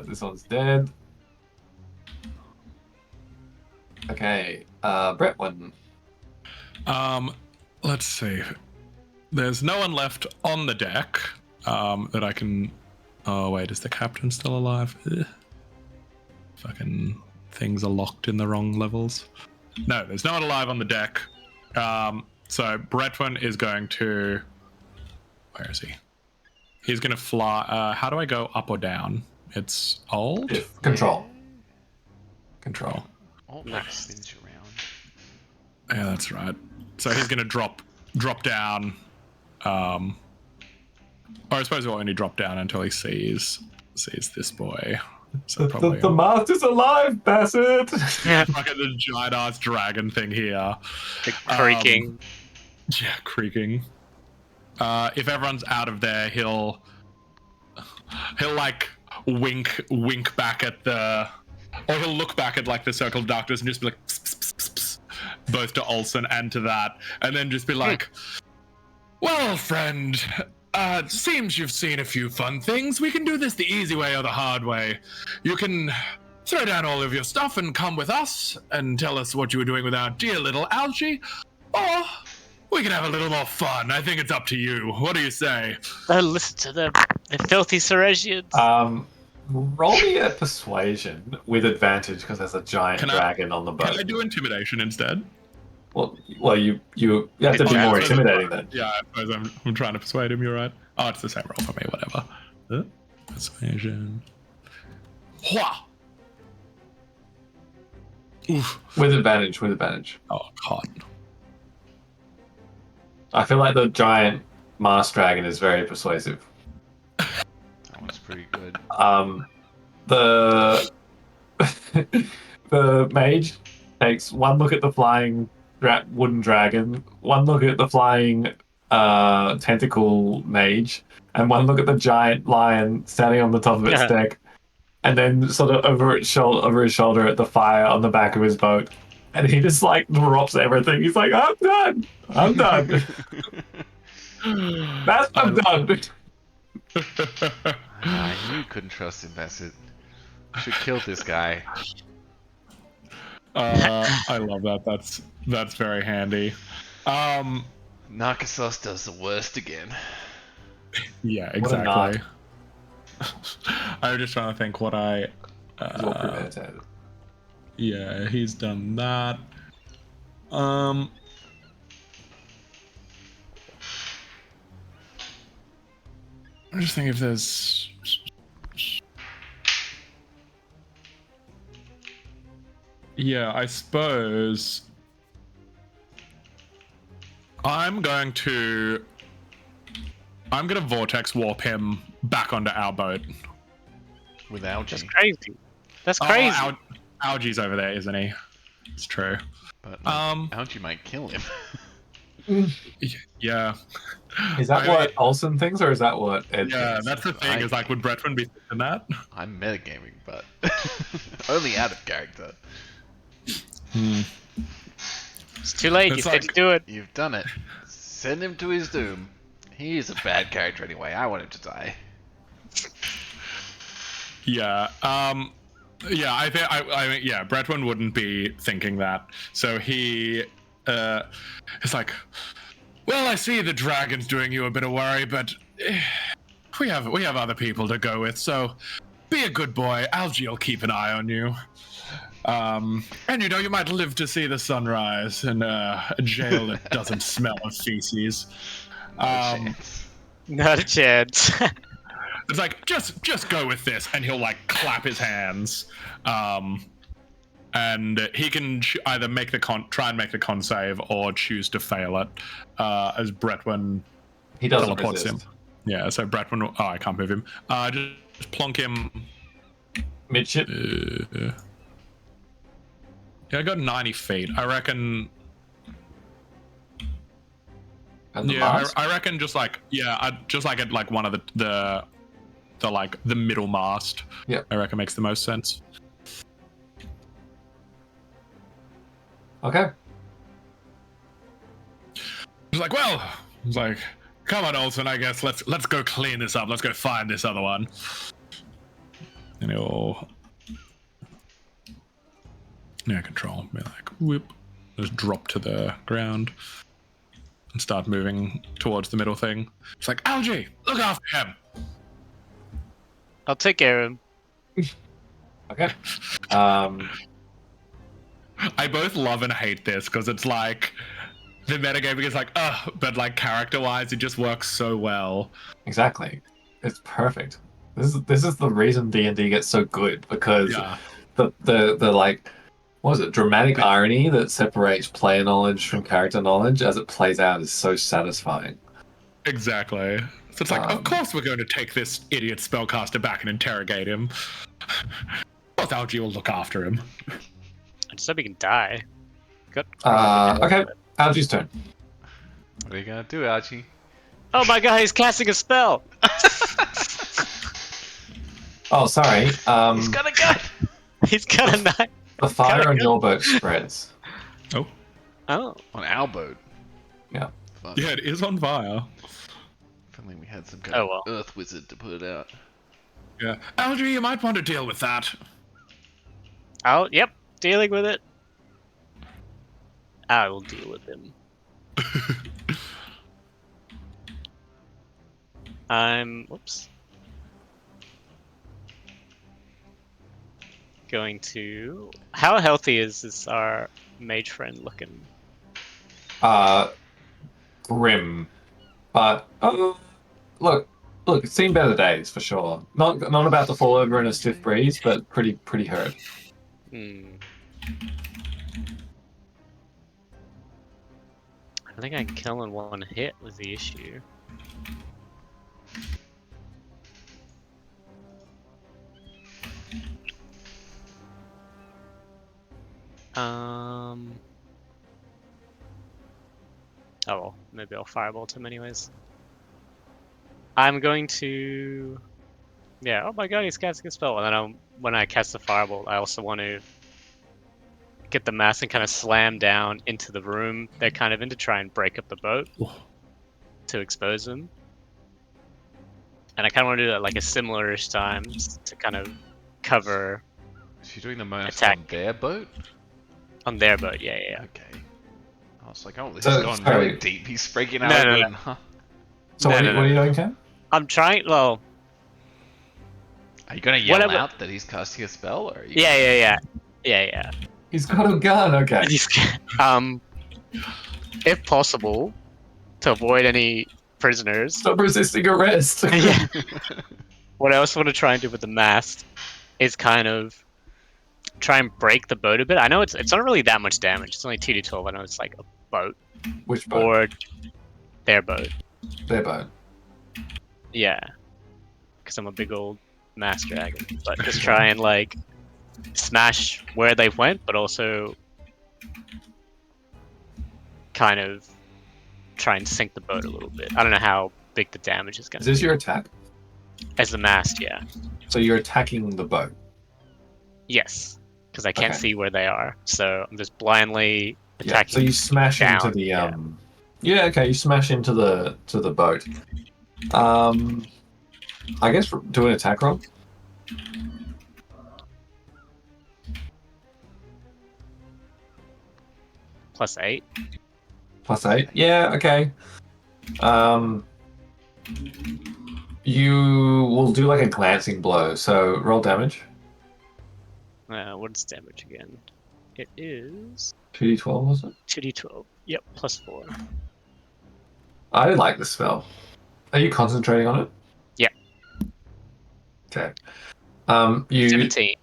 This one's dead. Okay, Brett one. Let's see. There's no one left on the deck that I can. Oh wait, is the captain still alive? Ugh. Fucking things are locked in the wrong levels. No, there's no one alive on the deck. So Bretwin is going to. Where is he? He's going to fly. How do I go up or down? It's old. Control. Control. Oh, Nice. spins you around. Yeah, that's right. So he's going to drop down. Or I suppose he'll only drop down until he sees this boy. So probably The master's alive, Bassett. look at the giant ass dragon thing here. The creaking. Yeah, creaking. If everyone's out of there, he'll like wink back at the, or he'll look back at like the circle of darkness and just be like, pss, pss, pss, pss, both to Olsen and to that, and then just be like, well, friend, seems you've seen a few fun things. We can do this the easy way or the hard way. You can throw down all of your stuff and come with us and tell us what you were doing with our dear little Algie, or we can have a little more fun. I think it's up to you. What do you say? Don't listen to them. They're filthy Seresians. Roll me a persuasion with advantage because there's a giant dragon on the boat. Can I do intimidation instead? Well, you have to be more intimidating then. Yeah, I suppose I'm trying to persuade him. You're right. Oh, it's the same roll for me. Whatever. Persuasion. Hua! Oof. With advantage. Oh God. I feel like the giant Mars dragon is very persuasive. That one's pretty good. The the mage takes one look at the flying wooden dragon, one look at the flying tentacle mage, and one look at the giant lion standing on the top of its deck, and then sort of over his shoulder at the fire on the back of his boat. And he just like drops everything. He's like, I'm done. I'm done. I'm done. I knew you couldn't trust him, Bassett. You should kill this guy. I love that. That's very handy. Narcissus does the worst again. Yeah, exactly. I was just trying to think what I. You're premeditated. Yeah, he's done that. I'm just thinking if there's. Yeah, I suppose I'm gonna vortex warp him back onto our boat. With Algie. That's crazy. That's crazy. Oh, Algie's over there, isn't he? It's true. But Algie might kill him. Yeah. Is that what Olsen thinks, or is that what Ed Yeah, thinks? that's the thing. Is like, would Bretwin be thinking that? I'm metagaming, but only out of character. It's too late. It's You said like- to do it. You've done it. Send him to his doom. He's a bad character anyway. I want him to die. Yeah. Yeah. I mean, yeah. Bretwin wouldn't be thinking that. So he, is like, well, I see the dragon's doing you a bit of worry, but we have other people to go with. So be a good boy. Algie will keep an eye on you. And you might live to see the sunrise in a jail that doesn't smell of feces. No chance. Not a chance. It's like, just go with this, and he'll like clap his hands, and he can either make the try and make the con save or choose to fail it, as Bretwin He doesn't teleports resist. him. Yeah, so Bretwin. Oh, I can't move him. Just plonk him. Midship. Yeah, I got 90 feet. I reckon. And the Yeah, mast? I reckon just like at like one of the like the middle mast. Yeah. I reckon makes the most sense. Okay. It's like, well, it's like, come on, Olsen. I guess let's go clean this up. Let's go find this other one. And he'll control. Be like, whoop, just drop to the ground and start moving towards the middle thing. It's like, Algie, look after him. I'll take care of him. Okay. I both love and hate this because it's like the metagaming is like, but like character-wise, it just works so well. Exactly. It's perfect. This is the reason D&D gets so good, because Yeah. the like, what is it, dramatic irony that separates player knowledge from character knowledge as it plays out is so satisfying. Exactly. So it's like, of course we're going to take this idiot spellcaster back and interrogate him. Of course Algie will look after him. I just hope he can die. Good. Okay, Algie's turn. What are you gonna do, Archie? Oh my god, he's casting a spell! Oh, sorry. He's got a gun! He's got a knife. The fire on your boat spreads. Oh. On our boat. Yeah. Fuck. Yeah, it is on fire. If only we had some kind of well. earth wizard to put it out. Yeah. Algie, you might want to deal with that. Oh, yep. Dealing with it. I will deal with him. Whoops. Going to... How healthy is our mage friend looking? Grim. But, look, it's seen better days, for sure. Not about to fall over in a stiff breeze, but pretty hurt. I think I can kill in one hit was the issue. Oh well, maybe I'll firebolt him anyways. I'm going to... Yeah, oh my god, he's casting a spell. And then when I cast the firebolt, I also want to get the mass and kind of slam down into the room they're kind of in to try and break up the boat to expose them. And I kind of want to do that like a similar-ish time to kind of cover... Is she doing the most Attack. on their boat? On their boat, yeah. Okay. I was like, oh, this So, has gone sorry. really deep. He's breaking out. No, no, going, no. Huh? So No, what, no, are you no. doing, Ken? I'm trying... Well, Are you gonna yell Whatever. out that he's casting a spell, or are you? yeah. He's got a gun, okay. If possible, to avoid any prisoners. Stop resisting arrest. Yeah. What I also want to try and do with the mast is kind of try and break the boat a bit. I know it's not really that much damage. It's only 2d12. I know it's like a boat Which boat? or their boat. Their boat. Yeah, because I'm a big old mast dragon. But just try and like smash where they went, but also kind of try and sink the boat a little bit. I don't know how big the damage is going Is to this be. your attack? As the mast, yeah. So you're attacking the boat. Yes, because I can't Okay. see where they are, so I'm just blindly Yeah. attacking. So you smash down, into the yeah. Yeah, okay, you smash into the boat. I guess do an attack roll. +8. +8. Yeah, okay. You will do like a glancing blow, so roll damage. What's damage again? It is 2d12, was it? 2d12. Yep, +4. I like the spell. Are you concentrating on it? Yeah. Okay. You 17.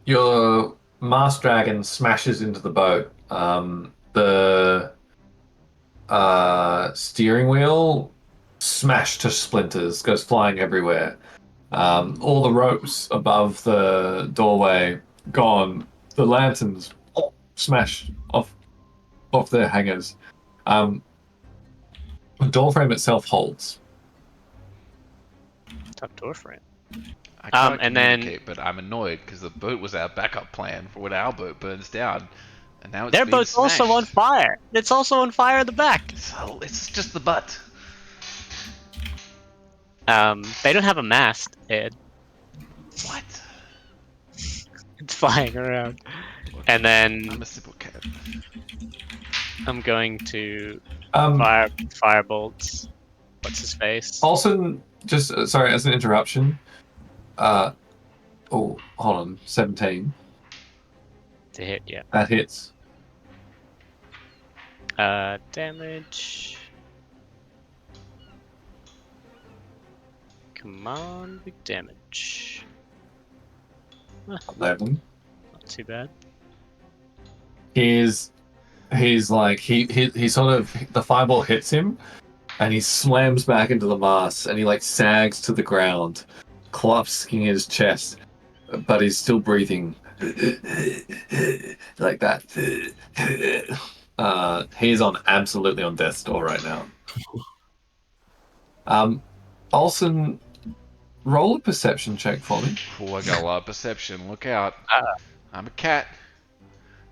your Mast Dragon smashes into the boat. The steering wheel smashed to splinters, goes flying everywhere. All the ropes above the doorway gone. The lanterns smashed off their hangers. The door frame itself holds. Top door frame. I can't and then- communicate, but I'm annoyed because the boat was our backup plan for when our boat burns down, and now it's Their being boat's also on smashed. fire. It's also on fire at the back. So it's just the butt. They don't have a mast, Ed. What? It's flying around. Look, And then I'm a simple cat. I'm going to Um, fire bolts. What's his face? Olsen, just sorry, as an interruption. Hold on, 17. To hit, yeah. That hits. Damage. Come on, big damage. 11. Not too bad. He's like he sort of the fireball hits him, and he slams back into the mast, and he like sags to the ground, collapsing his chest, but he's still breathing like that. He's absolutely on death's door right now. Olsen, roll a perception check for me. Oh, I got a lot of perception. Look out. I'm a cat.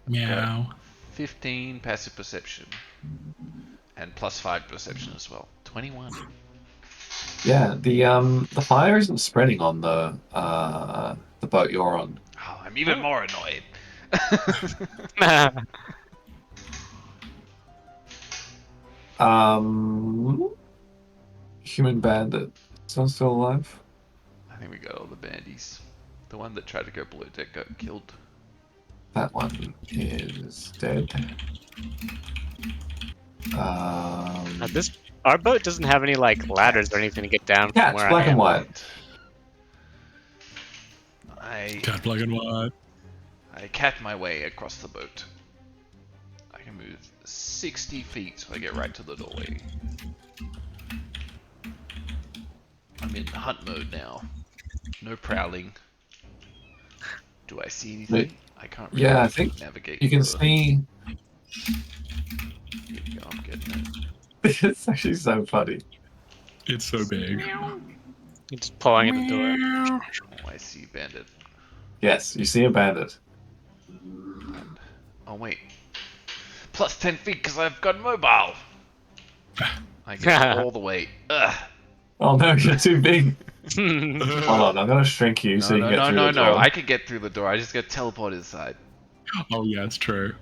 Meow. 15 passive perception. And plus 5 perception as well. 21. Yeah, the fire isn't spreading on the boat you're on. Oh, I'm even more annoyed. Human bandit. Someone still alive? I think we got all the bandies. The one that tried to go below deck got killed. That one is dead. Our boat doesn't have any like ladders or anything to get down from Yeah, it's where black I am. and white. Cat black and white. I cat my way across the boat. I can move 60 feet so I get right to the doorway. I'm in hunt mode now. No prowling. Do I see anything? I can't really Yeah, I think navigate. you can the- see. Here we go, I'm getting it. It's actually so funny. It's so big. It's pawing at the door. Oh, I see bandit. Yes, you see a bandit. Oh wait. Plus 10 feet because I've got mobile. I get all the way. Ugh. Oh no, you're too big. Hold on, I'm gonna shrink you so you can get through the door. I can get through the door. I just got teleported inside. Oh yeah, it's true.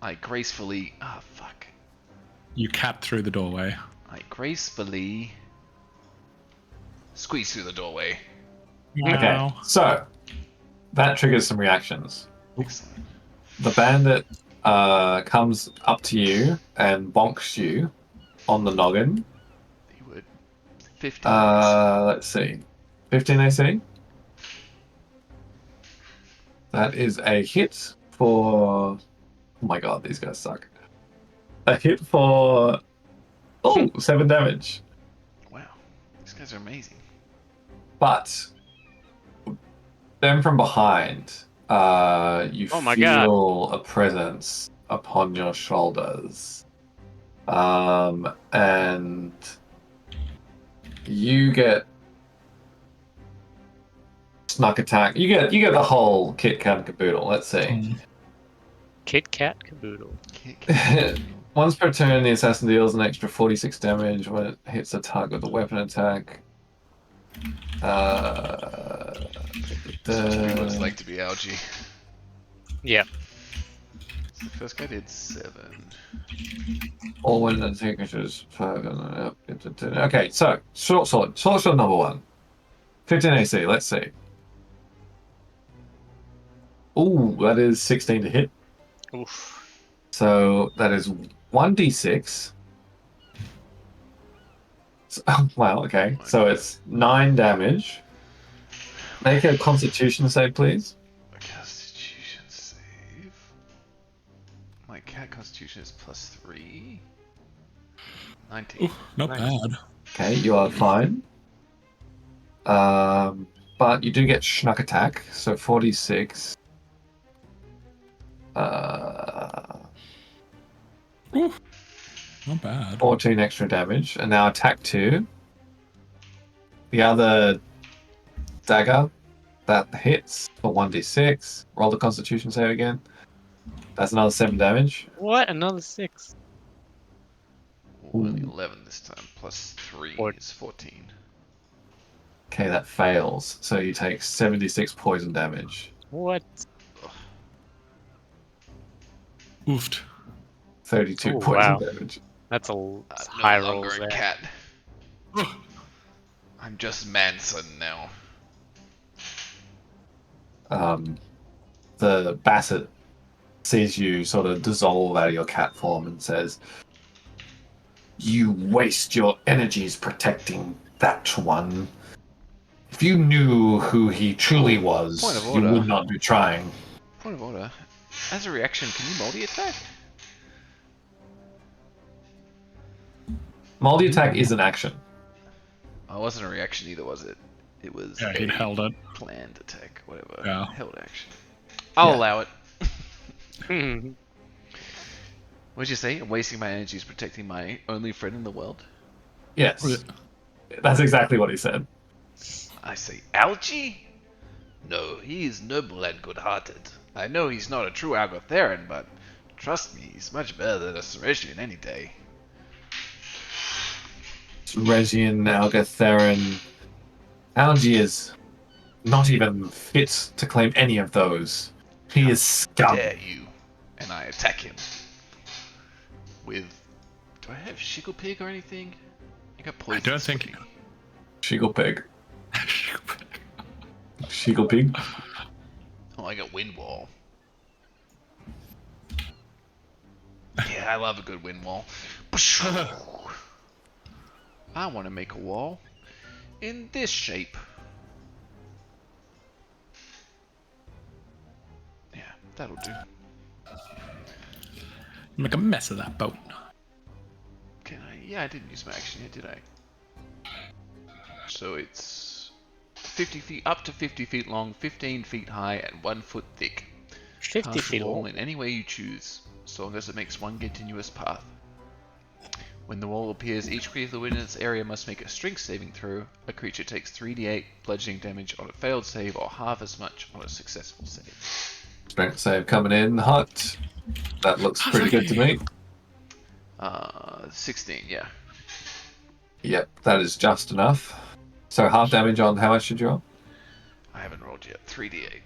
I gracefully. Ah, fuck. You cat through the doorway. I gracefully squeeze through the doorway. Okay, Meow. so that triggers some reactions. Excellent. The bandit comes up to you and bonks you on the noggin. He would. 15. Let's see. 15 AC? That is a hit for... Oh my god, these guys suck. A hit for... Oh, 7 damage. Wow. These guys are amazing. But... Then from behind, you Oh my feel a presence upon your shoulders. And... You get... Snuck attack. You get the whole kit kat and caboodle. Let's see. Kit Kat Caboodle. Once per turn, the assassin deals an extra 46 damage when it hits a target with a weapon attack. That's what it looks like to be algae. Yeah. Hmm. The first guy did 7. All when the attack is 5. Okay, so short sword. Short sword number 1. 15 AC. Let's see. Ooh, that is 16 to hit. Oof. So that is 1d6. Wow, okay. So it's 9 damage. Make a Constitution save, please. A Constitution save. My cat Constitution is +3. 19. Ooh, not Nice. bad. Okay, you are fine. But you do get Schnuck attack, so 46. Ooh, not bad. 14 extra damage, and now attack 2. The other dagger that hits for 1d6. Roll the Constitution save again. That's another 7 damage. What? Another 6. Only 11 this time. +3 Four. is 14. Okay, that fails. So you take 76 poison damage. What? Oofed. 32 Oh, poison wow. damage. That's a I'm high no longer rolls a there. cat. I'm just Manson now. The Basset sees you sort of dissolve out of your cat form and says, "You waste your energies protecting that one. If you knew who he truly was, Point of you order. would not be trying." Point of order. As a reaction, can you multi-attack? Multi-attack is an action. Oh, it wasn't a reaction either, was it? It was Yeah, he'd a held it. planned attack, whatever. Yeah. Held action. I'll Yeah. allow it. Hmm. What'd you say? I'm wasting my energies protecting my only friend in the world? Yes. That's exactly what he said. I say, Algae? No, he is noble and good-hearted. I know he's not a true Algotheran, but trust me, he's much better than a Seresian any day. Regian, Algatheran. Algae is not even fit to claim any of those. He is scum. Dare you? And I attack him. With... Do I have Shigglepig or anything? I got poison. don't think- spray. Shigglepig. Shigglepig. Oh, I got Wind Wall. Yeah, I love a good wind wall. I want to make a wall in this shape. Yeah, that'll do. Make a mess of that boat. Can I? Yeah, I didn't use my action yet, did I? So it's 50 feet, up to 50 feet long, 15 feet high, and 1 foot thick. 50 Cast feet the wall long. in any way you choose, so long as it makes one continuous path. When the wall appears, each creature within its area must make a strength saving throw. A creature takes 3d8 bludgeoning damage on a failed save, or half as much on a successful save. Strength save coming in hot. That looks pretty good to me. 16, yeah. Yep, that is just enough. So half damage on how much did you roll? I haven't rolled yet. 3d8.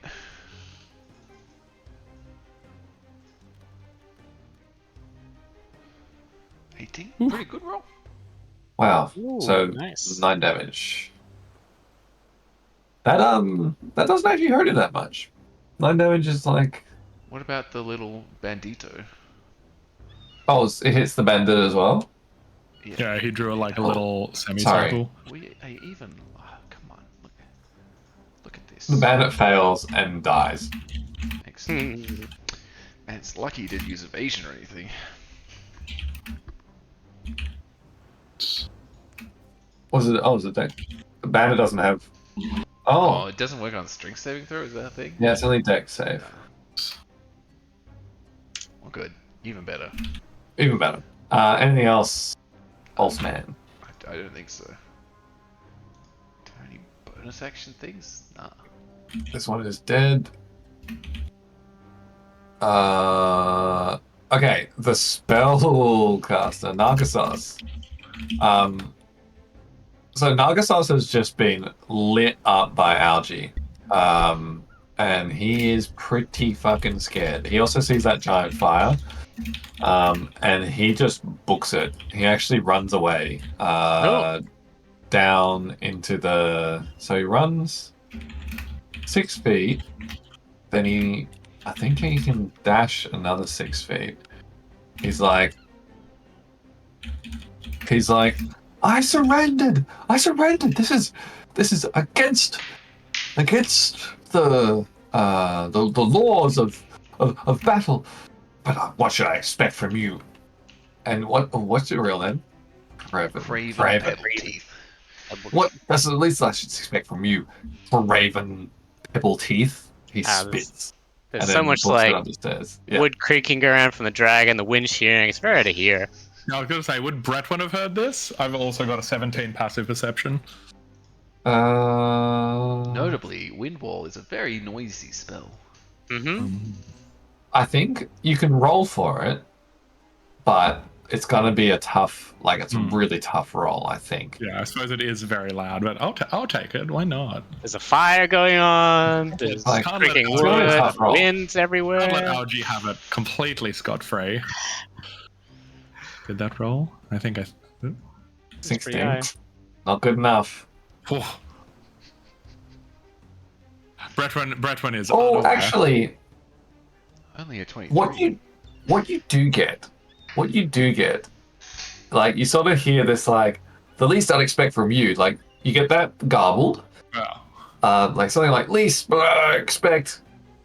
Pretty good roll. Wow. Ooh, So nice. 9 damage. That doesn't actually hurt it that much. 9 damage is like, What about the little bandito? oh, it hits the bandit as well. Yeah, he drew like a little sorry. semicircle. I even. Oh, come on, look at this. The bandit fails and dies. Excellent. Man, it's lucky he didn't use evasion or anything. Was it deck? The bandit doesn't have. Oh, Oh, it doesn't work on strength saving throw. Is that a thing? yeah, it's only deck save. Well, good. Even better. Even better. Anything else, False Man? I don't think so. Do I have any bonus action things? Nah. This one is dead. Okay, the spellcaster Narcissus. So Narcissus has just been lit up by Algae. And he is pretty fucking scared. He also sees that giant fire. And he just books it. He actually runs away. Down into the. So he runs 6 feet. Then I think he can dash another 6 feet. He's like, I surrendered. I surrendered. This is against the laws of battle. But what should I expect from you? And what's your real name? Raven. Craven Pebble Teeth. What? That's the least I should expect from you. Raven Pebble Teeth. He spits. There's And so then much books it like up the stairs. Yeah. wood creaking around from the dragon, the wind shearing. It's very hard to hear. I was going to say, would Bretwin have heard this? I've also got a 17 passive perception. Notably, Wind Wall is a very noisy spell. I think you can roll for it, but it's gonna be a tough, it's a really tough roll. I think. Yeah, I suppose it is very loud, but I'll take it. Why not? There's a fire going on. There's Like, creaking it's really a wood. tough roll. Winds I'll let everywhere. Algae have it completely scot-free. Did that roll? I think I... Ooh. 16. high. Not good enough. Oh. Bretwin is... Oh, unaware. actually, Only a 23. what you do get, like you sort of hear this the least I'd expect from you. Like you get that garbled, Oh. like something like least expect,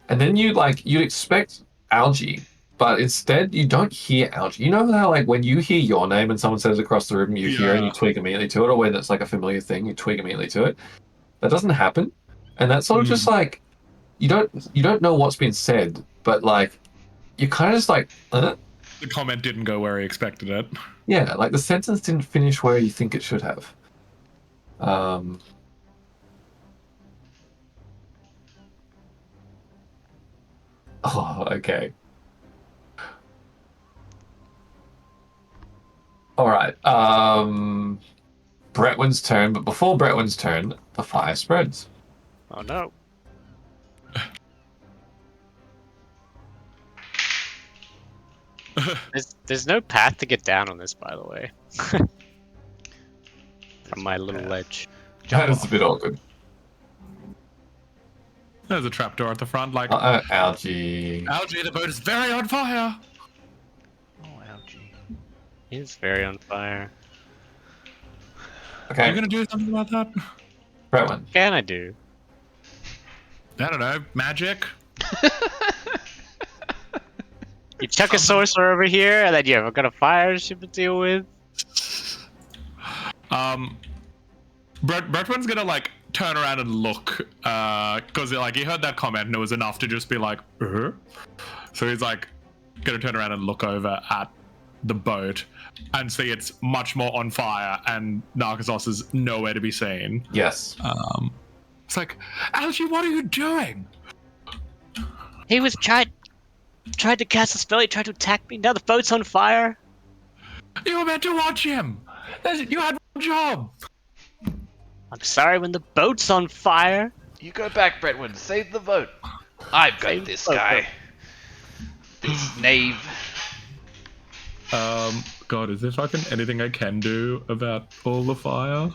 and then you'd expect Algae, but instead you don't hear Algae. You know how when you hear your name and someone says across the room, you hear it and you twig immediately to it, or when it's like a familiar thing, you twig immediately to it. That doesn't happen, and that's sort of just you don't know what's been said, but you kind of just The comment didn't go where he expected it. yeah, the sentence didn't finish where you think it should have. Oh, okay. All right. Bretwin's turn, but before Bretwin's turn, the fire spreads. Oh no. There's no path to get down on this, by the way. From my little ledge. That is a bit awkward. There's a trapdoor at the front, Algae. Algae, the boat is very on fire! Oh, Algae. He's very on fire. Okay. Are you gonna do something about that? Bretwin. What can I do? I don't know, magic? You chuck a sorcerer over here, and then you've got a fire ship to deal with. Bretwin's gonna turn around and look, because he heard that comment and it was enough to just be like, So he's gonna turn around and look over at the boat and see it's much more on fire and Narcissus is nowhere to be seen. Yes. It's Algae, what are you doing? He was tried to cast a spell. He tried to attack me. Now the boat's on fire. You were meant to watch him. You had one job. I'm sorry when the boat's on fire. You go back, Bretwin. Save the vote. I've got Save this the vote. guy. This knave. God, is there fucking anything I can do about all the fire?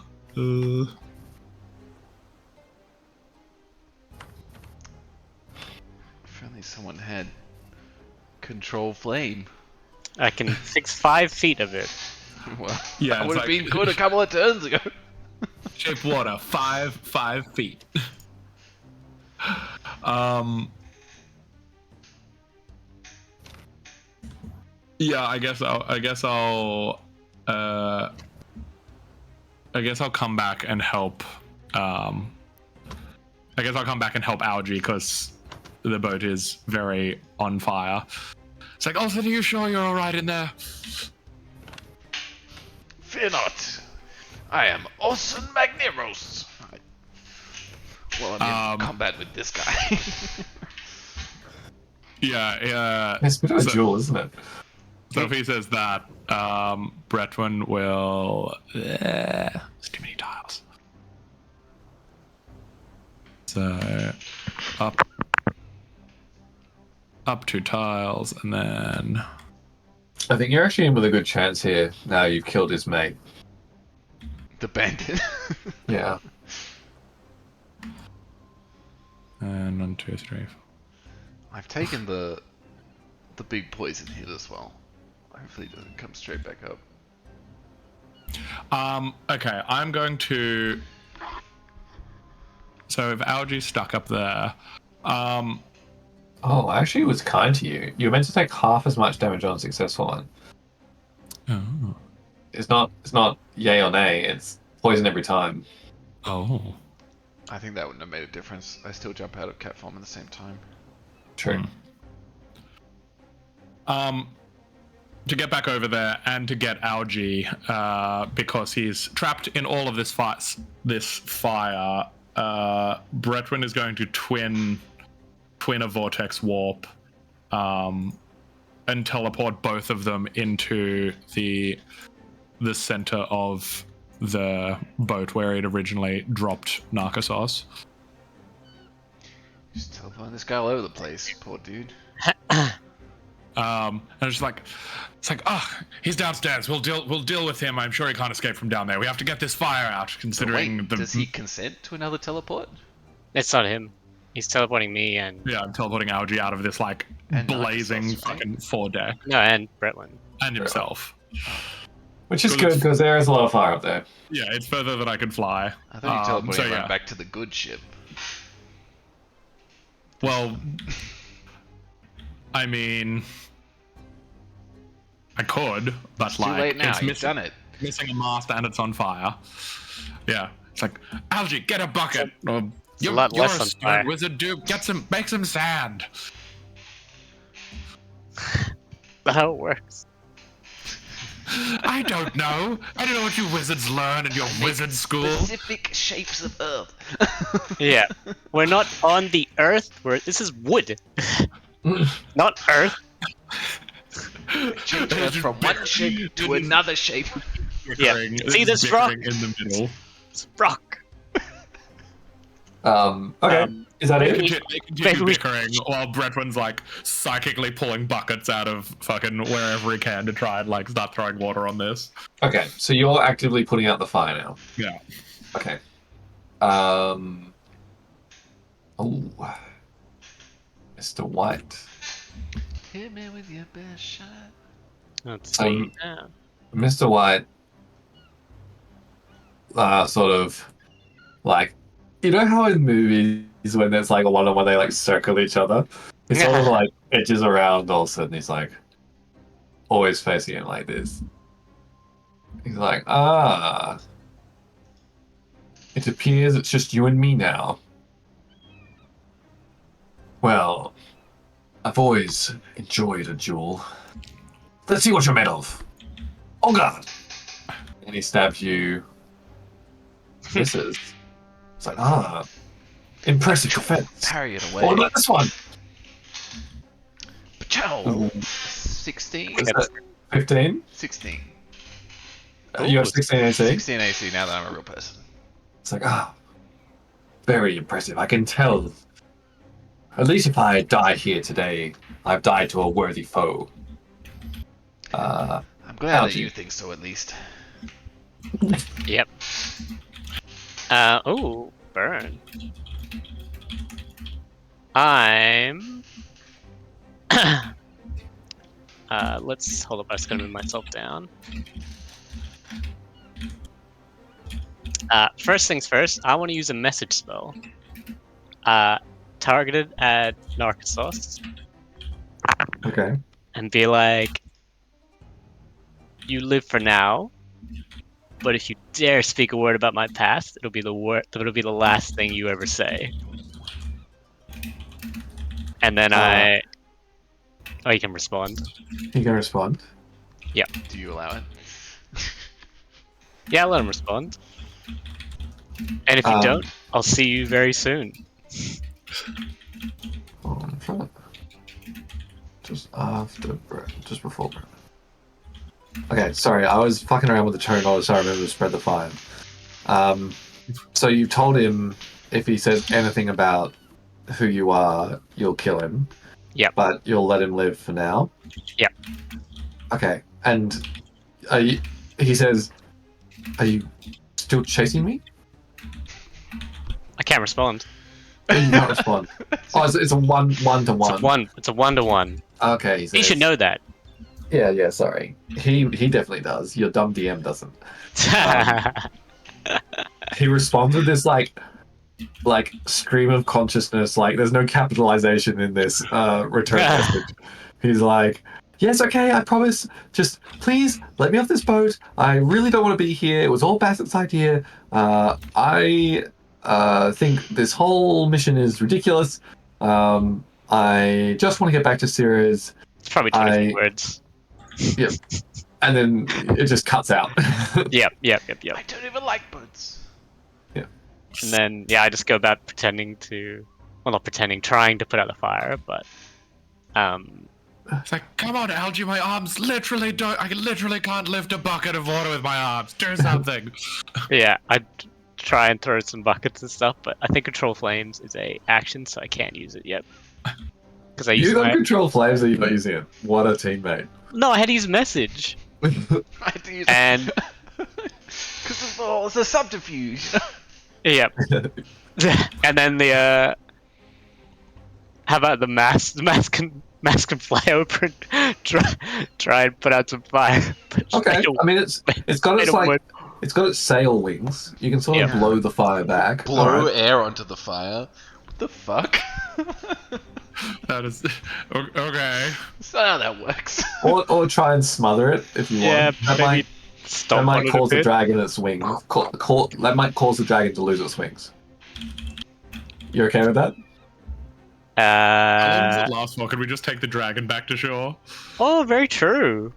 If only someone had control flame. I can fix 5 feet of it. Well, Yeah, that it's would have been good a couple of turns ago. Shape water, 5 feet. Yeah, I guess I'll come back and help. I guess I'll come back and help Algae because the boat is very on fire. It's also, are you sure you're all right in there? Fear not. I am Orson Magneros. Well, I'm in combat with this guy. Yeah. It's a bit of a duel, isn't it? So if he says that, Bretwin will... There's too many tiles. So, up 2 tiles, and then... I think you're actually in with a good chance here. Now you've killed his mate. The bandit. Yeah. And 1, 2, 3, 4. I've taken the big poison hit as well. Hopefully it doesn't come straight back up. Okay, I'm going to. So if Algae's stuck up there, Oh, actually, it was kind to you. You were meant to take half as much damage on a successful one. oh, It's not yay or nay. It's poison every time. oh, I think that wouldn't have made a difference. I still jump out of cat form at the same time. True. to get back over there and to get Algae, because he's trapped in all of this fire. Bretwin is going to twin a vortex warp, and teleport both of them into the center of the boat where it originally dropped Narcossos. Just teleporting this guy all over the place, poor dude. And it's like, he's downstairs. We'll deal with him. I'm sure he can't escape from down there. We have to get this fire out. Considering Wait, does he consent to another teleport? It's not him. He's teleporting me and Yeah, I'm teleporting Algae out of this like And blazing Narcossos, right? fucking foredeck no, and Bretwin. and himself. Which is good because there is a lot of fire up there. Yeah, it's further than I can fly. I thought you teleported so him yeah. back to the good ship. Well, I mean, I could, but It's like too late now. it's You've done it. missing a mast and it's on fire. Yeah, it's like Algae, get a bucket. Or, a lot you're less a on stupid fire. wizard, dude. Make some sand. That's how it works. I don't know. I don't know what you wizards learn in your wizard school. Specific shapes of Earth. Yeah, we're not on the Earth. This is wood, not Earth. Change Earth from one shape to another shape. Yeah. See this rock? In the middle. It's rock. Okay. Is that They it? continue maybe we- bickering while Bretwin's like psychically pulling buckets out of fucking wherever he can to try and like start throwing water on this. Okay, so you're actively putting out the fire now. Yeah. Okay. Oh, Mr. White. Hit me with your best shot. That's sweet. Mr. White, sort of like, you know how in movies when there's like a one where they like circle each other, he sort of like edges around. All of a sudden, he's like always facing him like this. He's like, it appears it's just you and me now. Well, I've always enjoyed a duel. Let's see what you're made of. Oh God! And he stabs you. Misses. It's like, impressive defense. Parry it away. What about this one? Pachow! 16? Is that 15? 16. You have 16 AC? 16 AC now that I'm a real person. It's like, very impressive. I can tell. At least if I die here today, I've died to a worthy foe. I'm glad that Algae. you think so at least. Yep. Oh, burn. I'm. Let's hold up. I'm just gonna move myself down. First things first, I want to use a message spell. Targeted at Narcossos Okay. and be like, "You live for now, but if you dare speak a word about my past, it'll be the last thing you ever say." And then oh, you can respond. You can respond. Do you allow it? Yeah, I'll let him respond. And if you don't, I'll see you very soon. Just after just before Okay, sorry, I was fucking around with the tone. I was sorry, I remember to spread the fire. So you told him if he says anything about who you are, you'll kill him. Yep. But you'll let him live for now. Yep. Okay, and he says, "Are you still chasing me?" I can't respond. You can't respond. Oh, it's a one to one. It's a one-to-one. Okay, he You says, should know that. Yeah, sorry. He definitely does. Your dumb DM doesn't. He responds with this like stream of consciousness, like there's no capitalization in this return message. He's like, yes, okay, I promise. Just please let me off this boat. I really don't want to be here. It was all Bassett's idea. I think this whole mission is ridiculous. I just want to get back to Ceres. It's probably 24 words. Yep. And then it just cuts out. Yep. I don't even like boats. And then, yeah, I just go about pretending to, well, not pretending, trying to put out the fire, but, It's like, come on, Algie, my arms literally don't. I literally can't lift a bucket of water with my arms. Do something. yeah, I try and throw some buckets and stuff, but I think Control Flames is a action, so I can't use it yet. Because I You used don't my... control flames, and you're not using it. What a teammate. No, I had to use Message. I had to use And... because it's a subterfuge. Yep. And then the, how about the mask? The mask can fly over and try and put out some fire. Okay, I mean it's got its like it's got its sail wings. You can sort of blow the fire back. Blow air onto the fire. What the fuck? That is okay. That's not how that works. Or try and smother it if you want. Yeah, maybe stop That might on it a cause the bit. dragon its wings. That might cause the dragon to lose its wings. You okay with that? How long does it last for? Could we just take the dragon back to shore? Oh, very true.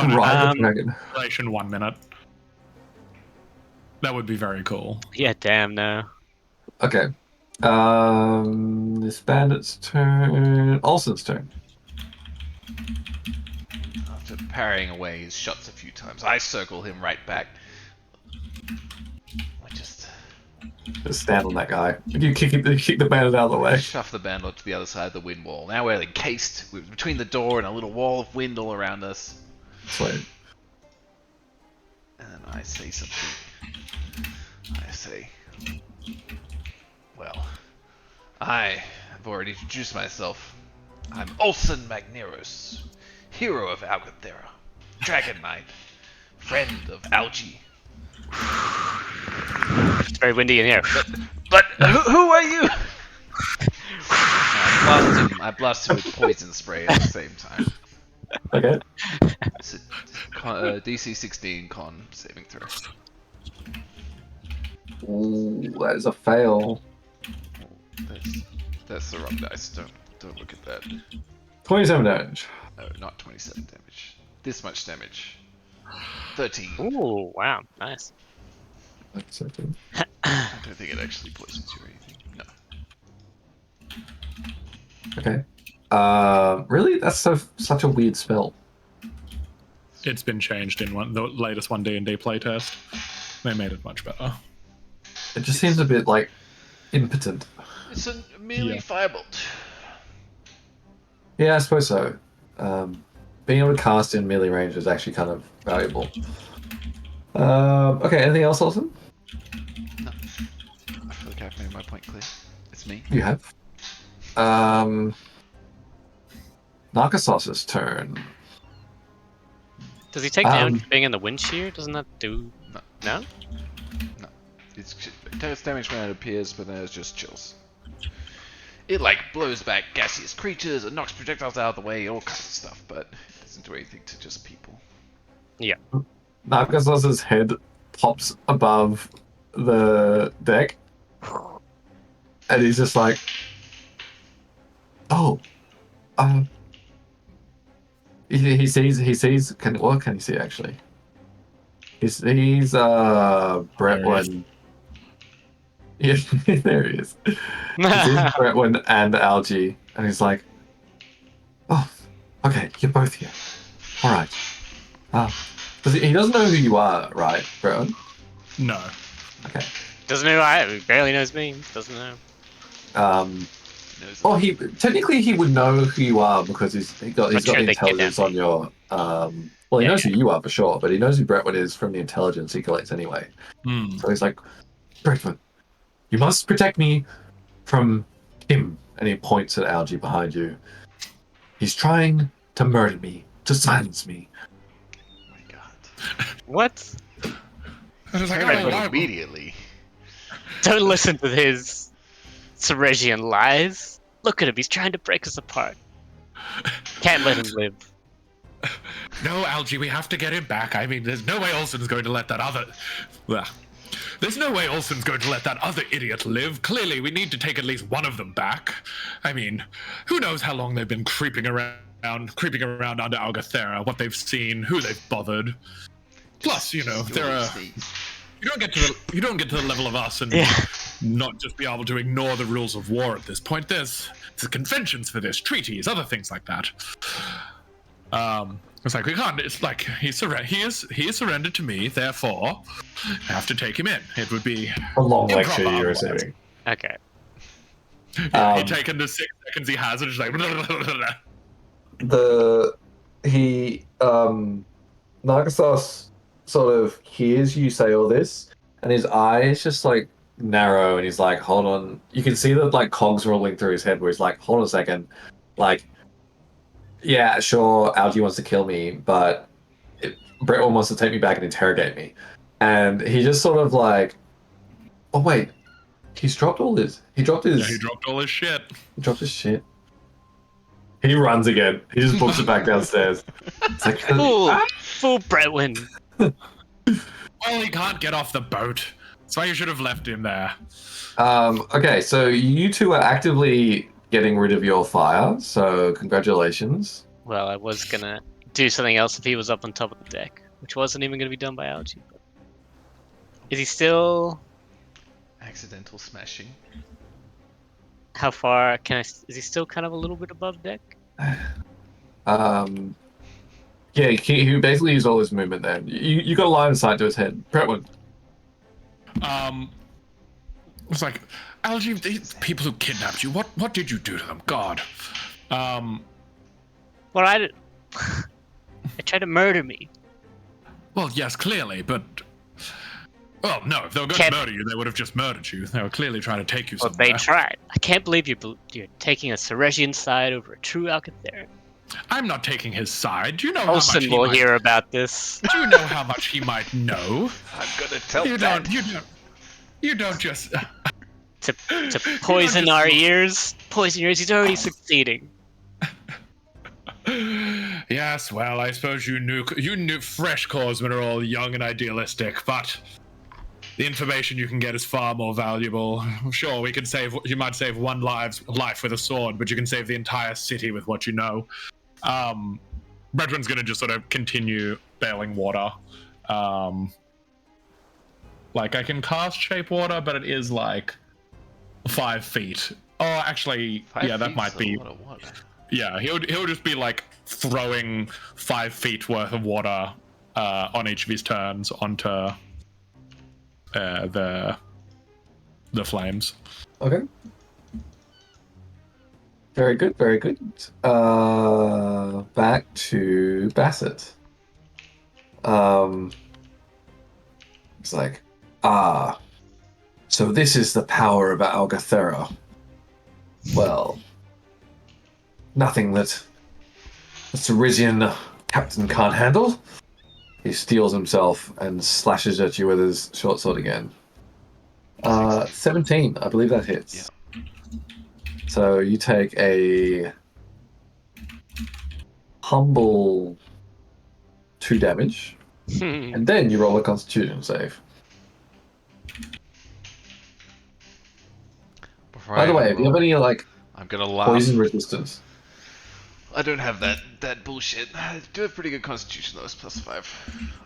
Ride the dragon. Duration 1 minute. That would be very cool. Yeah, damn, no. Okay. This bandit's turn. Olsen's turn. After parrying away his shots a few times, I circle him right back. I just stand on that guy. You kick the bandit out of the way. shove the bandit to the other side of the wind wall. Now we're encased between the door and a little wall of wind all around us. Sweet. And then I say something. I say, well, I have already introduced myself. I'm Olsen Magneros, hero of Algathera, Dragon Knight, friend of Algae. It's very windy in here. But who are you? I blast him with poison spray at the same time. Okay. It's a DC 16 con saving throw. Ooh, that is a fail. That's the wrong dice. Don't look at that. 27 damage. No, not 27 damage. This much damage. 13. Ooh, wow, nice. That's okay. I don't think it actually poisons you or anything. No. Okay. Really? That's such a weird spell. It's been changed in the latest 1D&D playtest. They made it much better. It just seems a bit like impotent. It's a melee Yeah. firebolt. Yeah, I suppose so. Being able to cast in melee range is actually kind of valuable. Okay, anything else, Olsen? No. I feel like I've made my point clear. It's me. You have. Narcissos's turn. Does he take damage for being in the wind shear? Doesn't that do... No. No? It takes damage when it appears, but then it just chills. It like blows back gaseous creatures and knocks projectiles out of the way, all kinds of stuff, but it doesn't do anything to just people. Yeah. Narcissos's head pops above the deck, and he's just like, "Oh, he sees. What can he see actually? He sees Bretwin. Yeah, there he is. He sees Bretwin and Algie, and he's like, "Oh, okay, you're both here. All right." He doesn't know who you are, right, Bretwin? No. Okay. Doesn't know he barely knows me. Doesn't know. He technically he would know who you are because he's got the intelligence on your. He knows who you are for sure, but he knows who Bretwin is from the intelligence he collects anyway. So he's like, Bretwin, you must protect me from him. And he points at Algie behind you. He's trying to murder me to silence me. Oh my god. What? I was like, Turn "Oh, why- immediately. Don't listen to his Ceresian lies. Look at him, he's trying to break us apart. Can't let him live. No, Algie, we have to get him back. I mean, there's no way Olsen's going to let that other... Well, there's no way Olsen's going to let that other idiot live. Clearly, we need to take at least one of them back. I mean, who knows how long they've been creeping around under Algathera, what they've seen, who they've bothered. Plus, you know, you don't get to the level of us and not just be able to ignore the rules of war at this point. There's conventions for this, treaties, other things like that. It's like we can't. It's like he is surrendered to me. Therefore, I have to take him in. It would be A long lecture improper you're otherwise. receiving. Okay. He'd taken the 6 seconds he has and just like. Narcissus sort of hears you say all this, and his eyes just like narrow, and he's like, hold on. You can see that like cogs rolling through his head where he's like, hold on a second. Like, yeah, sure, Algie wants to kill me, but Brett wants to take me back and interrogate me. And he just sort of like, oh wait, he dropped all his He dropped all his shit. He dropped his shit. He runs again. He just books it back downstairs. It's like, Fool Bretwin. Well, he can't get off the boat. That's why you should have left him there. okay, so you two are actively getting rid of your fire, so congratulations. Well, I was gonna do something else if he was up on top of the deck, which wasn't even gonna be done by Algie. Is he still? Accidental smashing. How far can I? Is he still kind of a little bit above deck? Yeah, he basically used all his movement there. You got a line of sight to his head. Brentwood. It's like, Algie, these people who kidnapped you, what did you do to them? God. Well, I did. They tried to murder me. Well, yes, clearly, but... Well, no, if they were going to murder you, they would have just murdered you. They were clearly trying to take you Well, somewhere. they tried. I can't believe you're taking a Ceresian side over a true Alcatherian. I'm not taking his side. Do you know how much Olsen he will might... hear about this. Do you know how much he might know? I'm gonna tell You Dad. don't just... To poison our ears. Poison your ears. He's already succeeding. Yes, well, I suppose you knew fresh cores when are all young and idealistic, but the information you can get is far more valuable. Sure, you might save one life with a sword, but you can save the entire city with what you know. Redwin's gonna just sort of continue bailing water. Like, I can cast Shape Water, but it is like 5 feet. Oh, actually, 5 yeah, that feet's might be... a lot of water. Yeah, he'll just be like throwing 5 feet worth of water on each of his turns onto the flames. Okay. Very good, very good. Back to Bassett. It's like, so this is the power of Algathera. Well, nothing that the Ceresian captain can't handle. He steels himself and slashes at you with his short sword again. 17, I believe that hits. Yeah. So you take a humble 2 damage, and then you roll a Constitution save. By the way, if you have any like I'm gonna laugh. poison resistance, I don't have that bullshit. I do have pretty good constitution though, it's +5.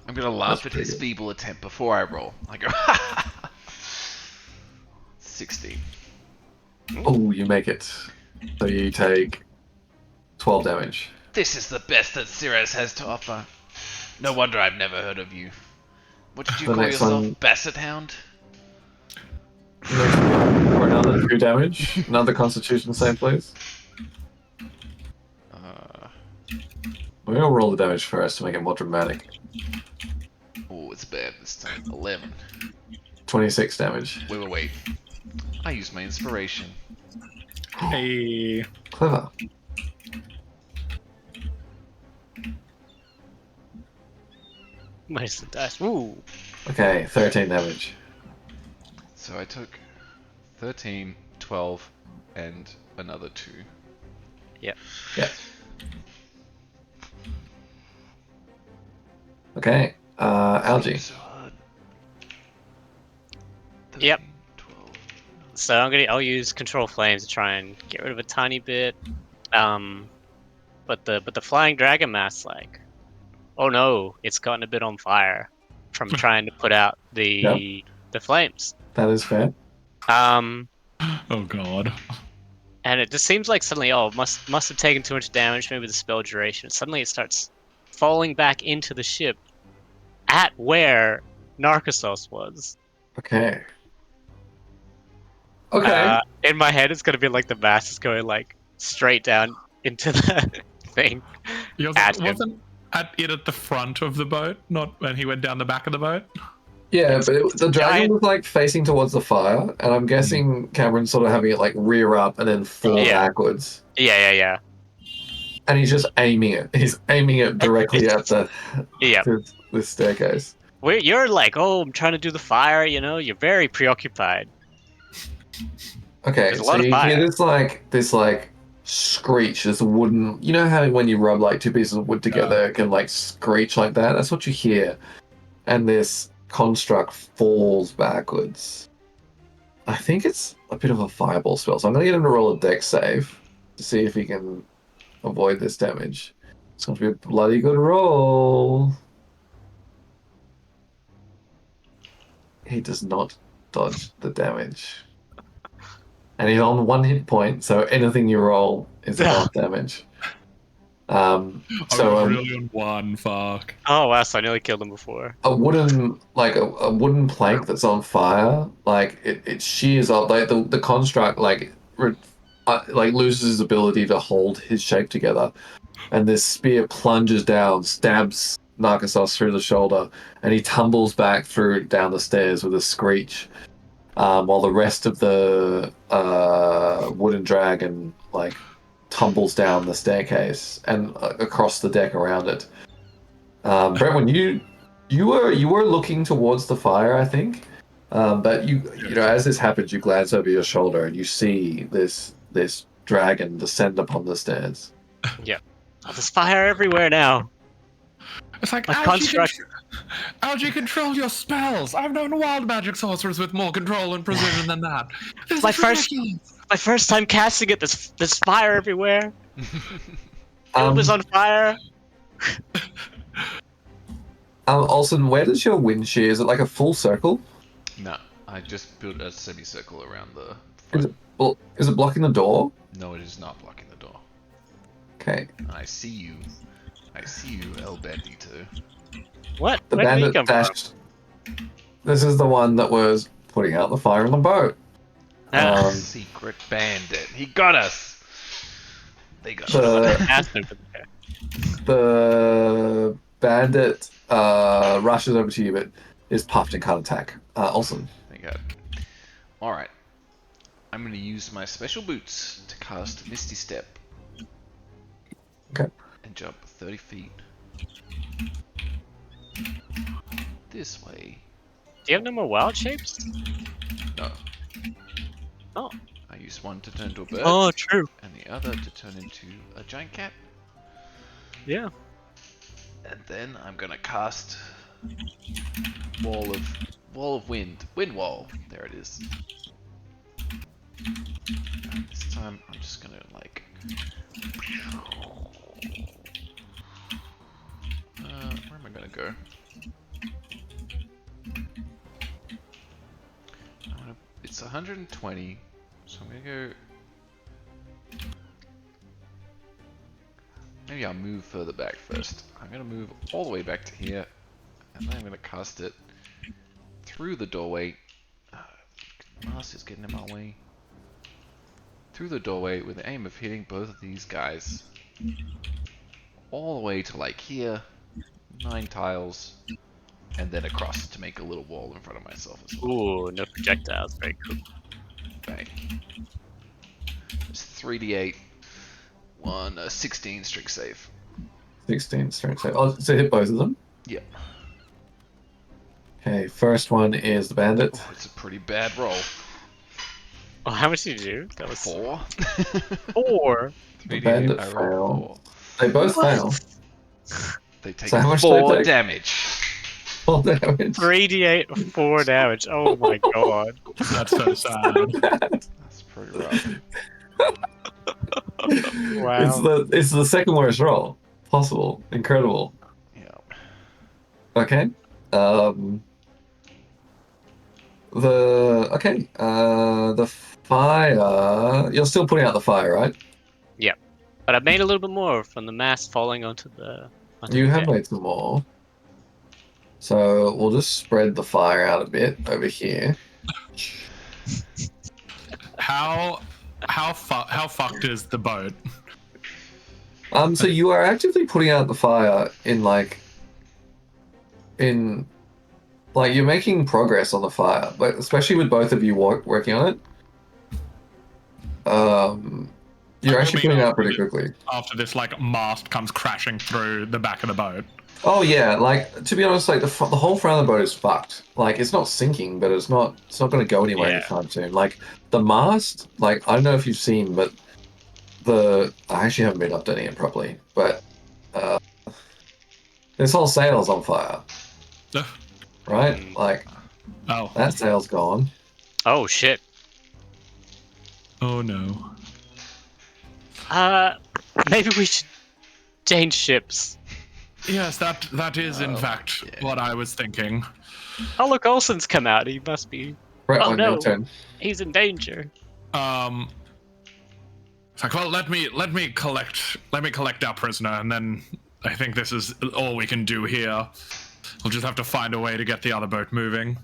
I'm gonna laugh at pretty his good. feeble attempt before I roll. I go 16. oh, you make it. So you take 12 damage. This is the best that Ceres has to offer. No wonder I've never heard of you. What did you The call next yourself? one- Basset Hound? Next one, for another 2 damage. Another Constitution save, please. We're gonna roll the damage first to make it more dramatic. Oh, it's bad this time. 11. 26 damage. Wait. I used my inspiration. Hey, Clever. Minus the dice. Ooh. Okay, 13 damage. So I took 13, 12, and another 2. Yep. Yeah. Okay, Algae. So hard. Yep. 13, 12. So I'll use control flames to try and get rid of a tiny bit. But the flying dragon mass, like, oh no, it's gotten a bit on fire from trying to put out the flames. That is fair. Oh god. And it just seems like suddenly, must have taken too much damage, maybe the spell duration. Suddenly it starts falling back into the ship at where Narcissus was. Okay. Okay. In my head, it's gonna be like the mass is going like straight down into the thing. Wasn't it at the front of the boat, not when he went down the back of the boat? Yeah, but the dragon giant- was like facing towards the fire, and I'm guessing Cameron's sort of having it like rear up and then fall Yeah. backwards. Yeah. And he's just aiming it. He's aiming it directly at Yeah. the staircase. You're like, I'm trying to do the fire, you're very preoccupied. Okay, There's a so lot of you hear fire. this screech, this wooden. You know how when you rub like two pieces of wood together, it can like screech like that. That's what you hear, and this construct falls backwards. I think it's a bit of a fireball spell, so I'm gonna get him to roll a dex save to see if he can avoid this damage. It's going to be a bloody good roll. He does not dodge the damage. And he's on 1 hit point, so anything you roll is enough damage. Really on 1, fuck. Oh wow, so I nearly killed him before. A wooden a wooden plank that's on fire, like it shears up, like the construct like loses his ability to hold his shape together, and this spear plunges down, stabs Narcissus through the shoulder, and he tumbles back down the stairs with a screech, while the rest of the wooden dragon like tumbles down the staircase and across the deck around it. Brentwood, you were looking towards the fire, I think, but you know as this happens, you glance over your shoulder and you see this dragon descend upon the stairs. Yeah. Oh, there's fire everywhere now. It's like, A construct. Algae, control your spells! I've known wild magic sorcerers with more control and precision than that. This My is first- ridiculous. My first time casting it, there's fire everywhere. It was on fire. Olsen, where does your wind shear? Is it like a full circle? No, I just built a semicircle around the Is front. is it blocking the door? No, it is not blocking the door. Okay. I see you, El Bandito. What? The Where did he bandit come from? dashed. This is the one that was putting out the fire on the boat. Ah. Secret bandit. He got us. They got us. The Bastard. the bandit rushes over to you, but is puffed and can't attack. Olsen. Thank God. Alright. I'm going to use my special boots to cast Misty Step. Okay. And jump 30 feet. This way. Do you have no more wild shapes? No. Oh. I use one to turn into a bird. Oh, true. And the other to turn into a giant cat. Yeah. And then I'm gonna cast wall of wind wall. There it is. And this time I'm just gonna like. Where am I gonna go? It's 120, so I'm gonna go. Maybe I'll move further back first. I'm gonna move all the way back to here, and then I'm gonna cast it through the doorway. Master's getting in my way. Through the doorway with the aim of hitting both of these guys. All the way to like here, 9 tiles, and then across to make a little wall in front of myself as well. Ooh, no projectiles. Very cool. Bang. It's 3d8. 16 strength save. 16 strength save. Oh, so hit both of them? Yep. Okay, first one is the bandit. Oh, it's a pretty bad roll. Oh, how much did you do? That was 4. 4. The 3d8, bandit I rolled fail. 4. They both fail. They take So how much do 4 they take? damage. Full damage. 3d8 4 damage. Oh my god. That's so sad. That's pretty rough. Wow. It's the second worst roll possible. Incredible. Yeah. Okay. The fire. You're still putting out the fire, right? Yep. But I made a little bit more from the mass falling onto the. You have deck. made some more. So we'll just spread the fire out a bit over here. How fucked is the boat? So you are actively putting out the fire you're making progress on the fire, but especially with both of you working on it. You're actually putting it out pretty quickly. After this, like, mast comes crashing through the back of the boat. Oh yeah, like to be honest, like the whole front of the boat is fucked. Like it's not sinking, but it's not going to go anywhere anytime soon. Like the mast, like I don't know if you've seen, but I actually haven't been updating it properly, but this whole sail's on fire, right? Like that sail's gone. Oh shit. Oh no. Maybe we should change ships. Yes, that is in fact what I was thinking. Oh look, Olsen's come out. He must be. Right, Oh on no, your turn. he's in danger. It's like, well, let me collect our prisoner, and then I think this is all we can do here. We'll just have to find a way to get the other boat moving.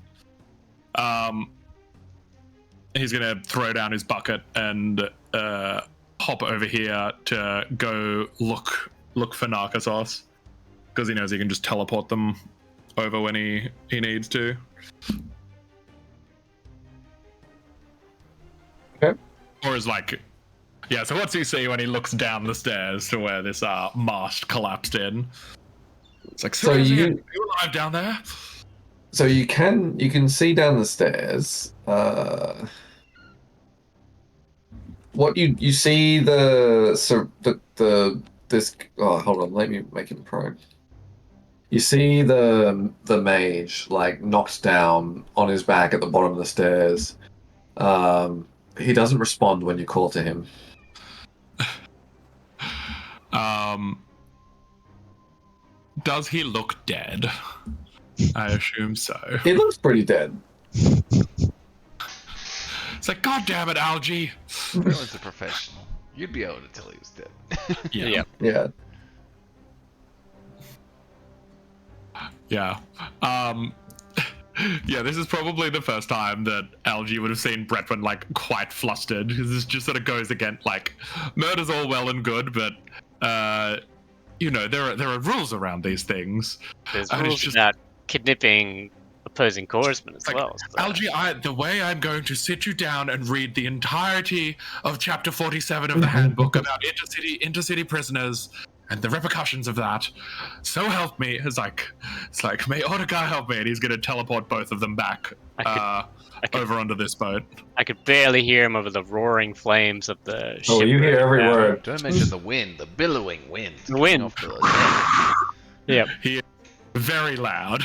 He's gonna throw down his bucket and hop over here to go look for Narcissus, because he knows he can just teleport them over when he needs to. Okay. Or is like, yeah. So what's he see when he looks down the stairs to where this mast collapsed in? It's like, So are you alive down there? So you can see down the stairs. What you see this. Oh, hold on. Let me make him prone. You see the mage like knocked down on his back at the bottom of the stairs. He doesn't respond when you call to him. Does he look dead? I assume so. He looks pretty dead. It's like, God damn it, Algie. Everyone's a professional. You'd be able to tell he was dead. Yeah. Yeah. Yeah. Yeah, this is probably the first time that Algie would have seen Bretwin like quite flustered, because this just sort of goes against like murder's all well and good, but you know, there are rules around these things. There's And it's rules just- about kidnapping opposing corpsmen as Like, well. So. Algie, the way I'm going to sit you down and read the entirety of chapter 47 of the handbook about intercity prisoners and the repercussions of that, so help me. It's like, may Odegar help me, and he's going to teleport both of them back over onto this boat. I could barely hear him over the roaring flames of the ship. Oh, you hear every word. Don't mention the wind, the billowing wind. The wind. Off the deck. Yep. He is very loud.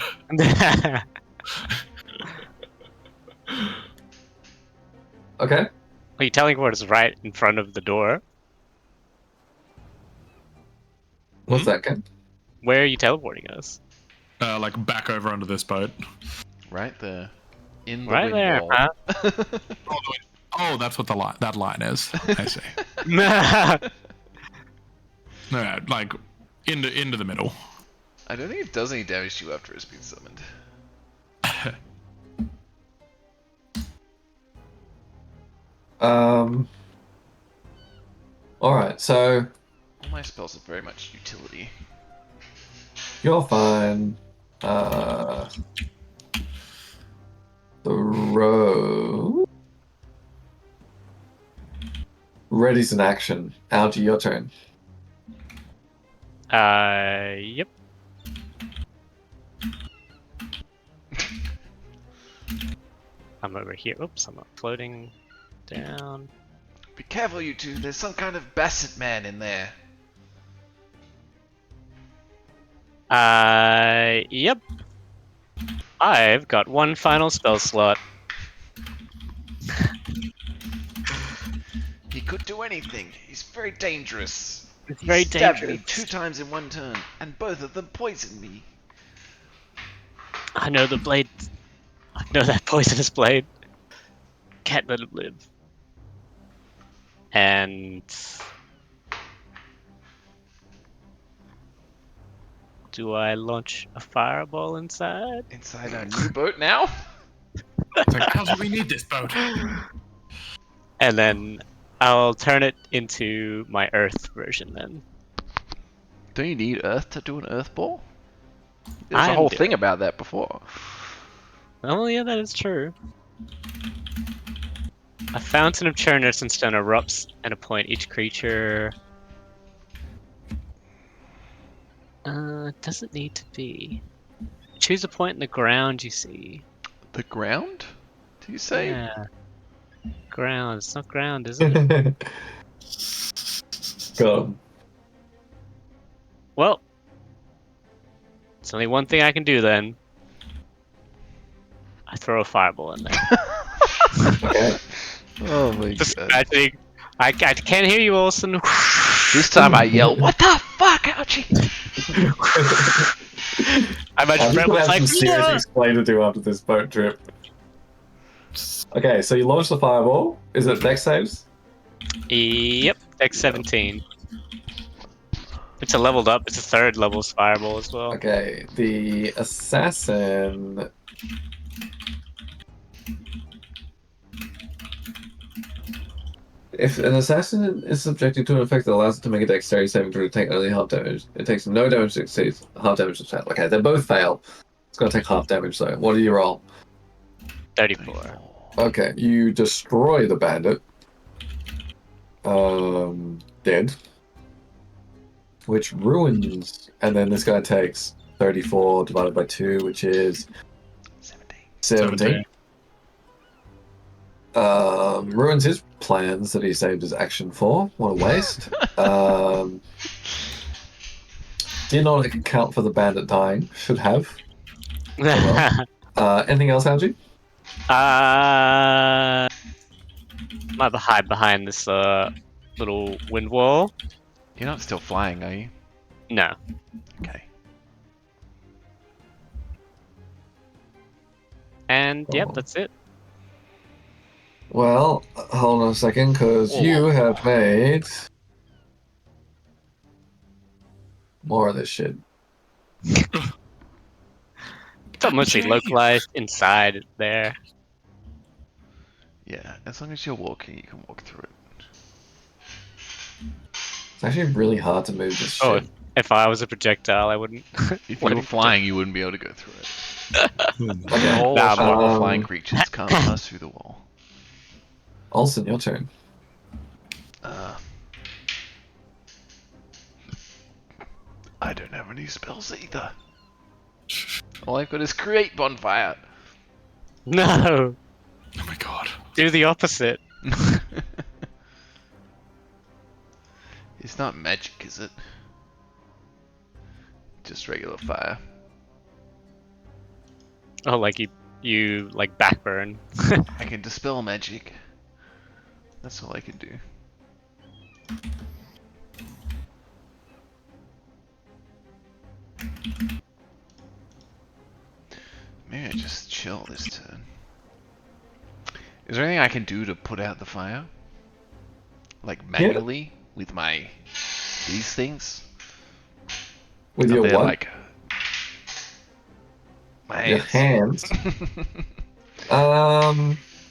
Okay. Are you telling what is right in front of the door? What's that, Ken? Where are you teleporting us? Like back over onto this boat. Right there. In the Right wind there, wall. huh? Oh, that's what that line is. I see. No, like into the middle. I don't think it does any damage to you after it's been summoned. Alright, so All my spells have very much utility. you're fine. The row. Ready's in action. Algie, your turn. Yep. I'm over here. Oops, I'm not floating down. Be careful, you two. There's some kind of basset man in there. Yep. I've got one final spell slot. He could do anything. He's very dangerous. It's He very stabbed dangerous. me 2 times in one turn, and both of them poisoned me. I know the blade. I know that poisonous blade. Can't let him live. And do I launch a fireball inside? Inside our new boat now? It's like, how do we need this boat? And then I'll turn it into my Earth version then. Don't you need Earth to do an Earth ball? There's a I'm whole doing- thing about that before. Oh yeah, that is true. A fountain of churners and stone erupts and appoint each creature. Doesn't need to be. Choose a point in the ground you see. The ground? Do you say? Yeah. Ground. It's not ground, is it? Go. Well, it's only one thing I can do then. I throw a fireball in there. Okay. Oh my Just god. imagining. I can't hear you, Olsen. This time I yell, "What the fuck, Ouchie?" I imagine I'm just Brett gonna was have like, some serious "Yeah!" explain to do after this boat trip. Okay, so you launch the fireball. Is it dex saves? Yep, Dex 17. It's a leveled up. It's a 3rd level fireball as well. Okay, the assassin. If an assassin is subjected to an effect that allows it to make a dexterity saving throw to take only half damage, it takes no damage to succeed. Half damage to fail. Okay, they both fail. It's gonna take half damage though. What do you roll? 34. Okay, you destroy the bandit. Dead. Which ruins, and then this guy takes 34 divided by 2, which is 17. Ruins his plans that he saved his action for. What a waste. Did not account for the bandit dying. Should have. Anything else, Algie? Might hide behind this little wind wall. You're not still flying, are you? No. Okay. And yep, Oh. that's it. Well, hold on a second, because you have made more of this shit. It's all mostly localized inside there. Yeah, as long as you're walking, you can walk through it. It's actually really hard to move this Oh, shit. if I was a projectile, I wouldn't. If you were flying, you wouldn't be able to go through it. Okay. All Nah, normal flying creatures can't pass through the wall. Olsen, your turn. I don't have any spells either. All I've got is create bonfire. No! Oh my god. Do the opposite. It's not magic, is it? Just regular fire. Oh, like you like backburn. I can dispel magic. That's all I can do. Maybe I just chill this turn. Is there anything I can do to put out the fire? Like manually with my these things? With Are your they what? like my Your hands? hands.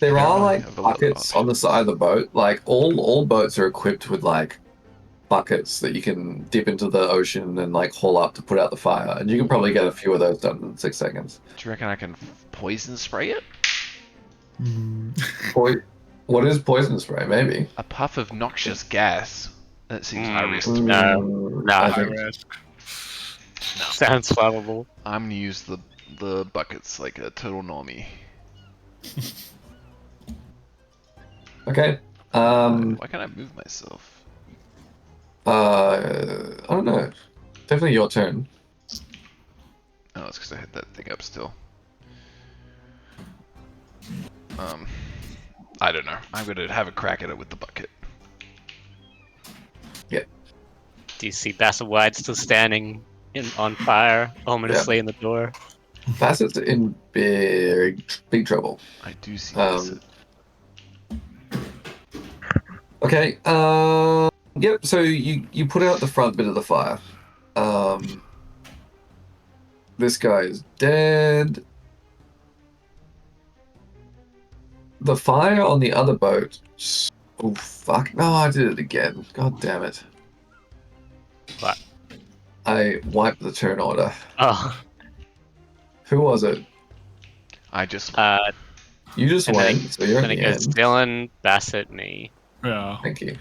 There Yeah, are I like have a lot of buckets on the side of the boat. Like all boats are equipped with like buckets that you can dip into the ocean and like haul up to put out the fire. And you can probably get a few of those done in 6 seconds. Do you reckon I can poison spray it? What is poison spray? Maybe. A puff of noxious gas. That seems high risk. No. No. I High think risk. Sounds flammable. I'm gonna use the buckets like a total normie. Okay. Why can't I move myself? I don't know. Definitely your turn. Oh, it's because I had that thing up still. I don't know. I'm gonna have a crack at it with the bucket. Yeah. Do you see Basselwide still standing on fire, ominously in the door? Bassett's in big trouble. I do see this. Okay. Yep. So you put out the front bit of the fire. This guy is dead. The fire on the other boat. Oh fuck! No, I did it again. God damn it! What? I wiped the turn order. Oh. Who was it? I just. You just And then went, so you're at then the it goes end. Dylan, Bassett, me. Yeah. Thank you.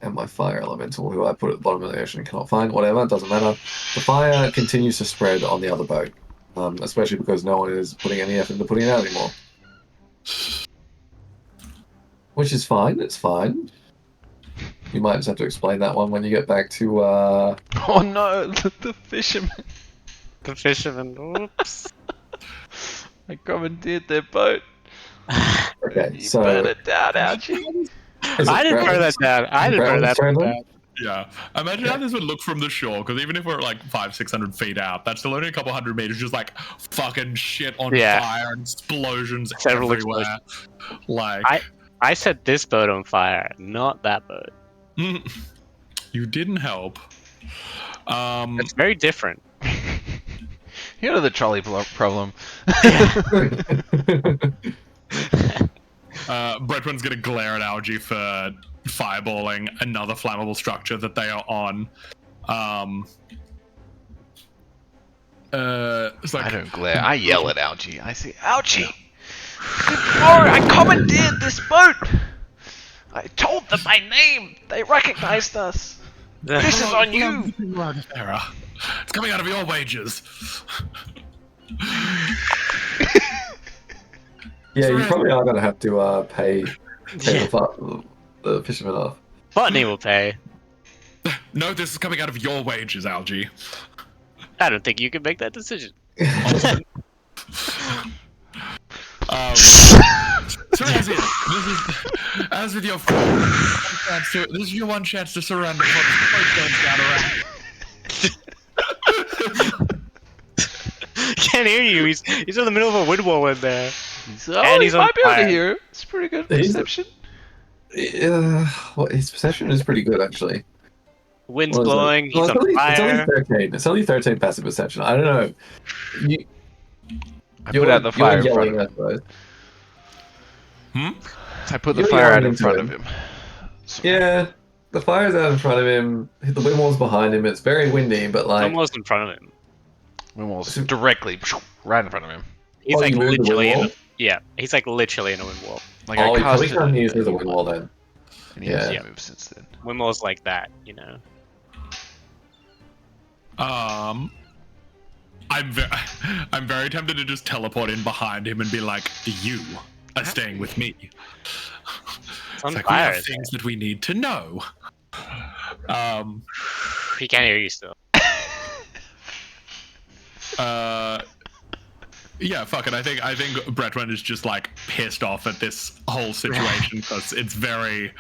And my fire elemental, who I put at the bottom of the ocean, cannot find. Whatever, doesn't matter. The fire continues to spread on the other boat, especially because no one is putting any effort into putting it out anymore. Which is fine. It's fine. You might just have to explain that one when you get back to. Oh no, the fisherman. The fisherman. Oops. I commandeered their boat. Okay, You so burn it down, Algie. I didn't burn that down. I didn't burn that down. Yeah. Imagine how this would look from the shore, because even if we're like 500-600 feet out, that's still only a couple hundred meters, just like fucking shit on fire and explosions Several everywhere. explosions. Like I set this boat on fire, not that boat. You didn't help. It's very different. You know the trolley problem. Bretwin's gonna glare at Algie for fireballing another flammable structure that they are on. It's like, I don't glare. I yell at Algie. I say, Algie! I commandeered this boat! I told them by name! They recognized us! This is on you! It's coming out of your wages. Yeah, you probably are gonna have to pay the fisherman off. Botany will pay. No, this is coming out of your wages, Algie. I don't think you can make that decision. So as with your this is your one chance to surrender before the boat goes down around. Can't hear you. He's in the middle of a wind wall in there. And he's he on might be able to fire. hear. It's pretty good perception. Well, his perception is pretty good, actually. Wind's What is it? blowing. Well, He's on it's only fire. 13. It's only 13 passive perception. I don't know. I put out the fire in front of him. I suppose. I put the You're fire out yelling in into front him. of him. So, Yeah, the fire's out in front of him. The wind wall's behind him. It's very windy, but like. Almost in front of him. Windwall's directly right in front of him. He's Oh, like you moved the literally wind in wall? the, yeah. He's like literally in a wind wall. Like Oh, I he probably casted can't it, use the and wind wall then. he hasn't Yeah. moved since then. Wind walls like that, you know. I'm very tempted to just teleport in behind him and be like, "You are staying with me." It's on It's like we fire. have things that we need to know. He can't hear you still. Yeah, fuck it. I think Bretwin is just like pissed off at this whole situation because it's very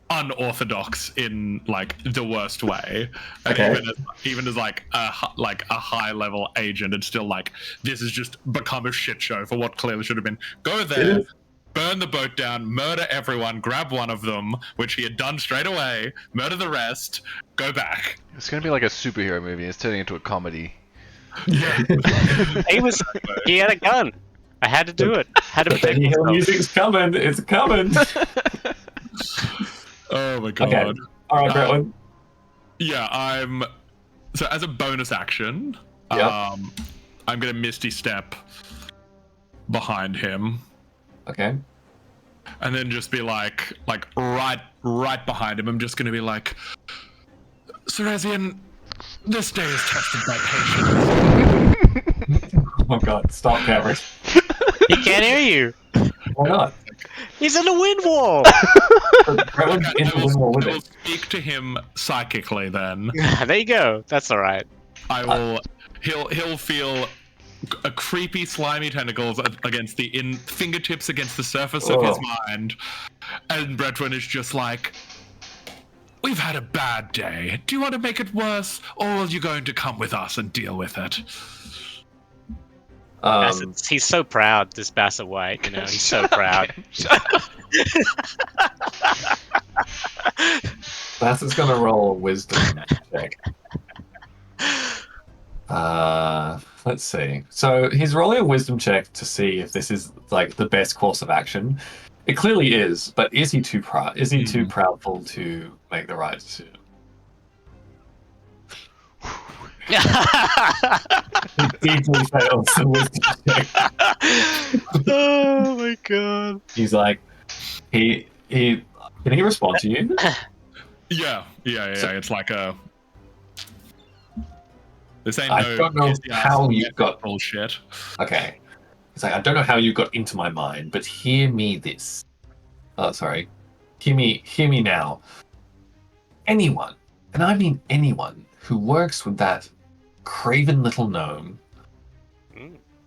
unorthodox in like the worst way. And Okay. even as like a high level agent, it's still like this has just become a shit show for what clearly should have been. Go It there, is. burn the boat down, murder everyone, grab one of them, which he had done straight away, murder the rest, go back. It's gonna be like a superhero movie. It's turning into a comedy. He had a gun. I had to do it. Had to protect The myself. music's coming. It's coming. Oh my god. Okay. All right, Bretwin. Yeah, so as a bonus action, Yep. I'm gonna Misty Step behind him, Okay. and then just be like right behind him. I'm just gonna be like, Serazian, this day is tested by patience. Oh god, stop, Cameron. He can't hear you. Why not? He's in a wind wall. Brentwood's in the wind wall with I will it. speak to him psychically then. There you go. That's all right. I will. He'll feel a creepy, slimy tentacles against the fingertips against the surface of his mind, and Bretwin is just like, "We've had a bad day. Do you want to make it worse, or are you going to come with us and deal with it?" He's so proud, this Bassett White. You know, he's so proud. Bassett's gonna roll a wisdom check. Let's see. So he's rolling a wisdom check to see if this is like the best course of action. It clearly is, but is he too proud? Is he too proudful to make the right decision? He deeply fails the wisdom check. Oh my god. He's like, can he respond to you? Yeah. It's like a. This ain't I don't know how you got bullshit. Okay. It's like, I don't know how you got into my mind, but hear me this. Oh, sorry. Hear me now. Anyone, and I mean anyone, who works with that craven little gnome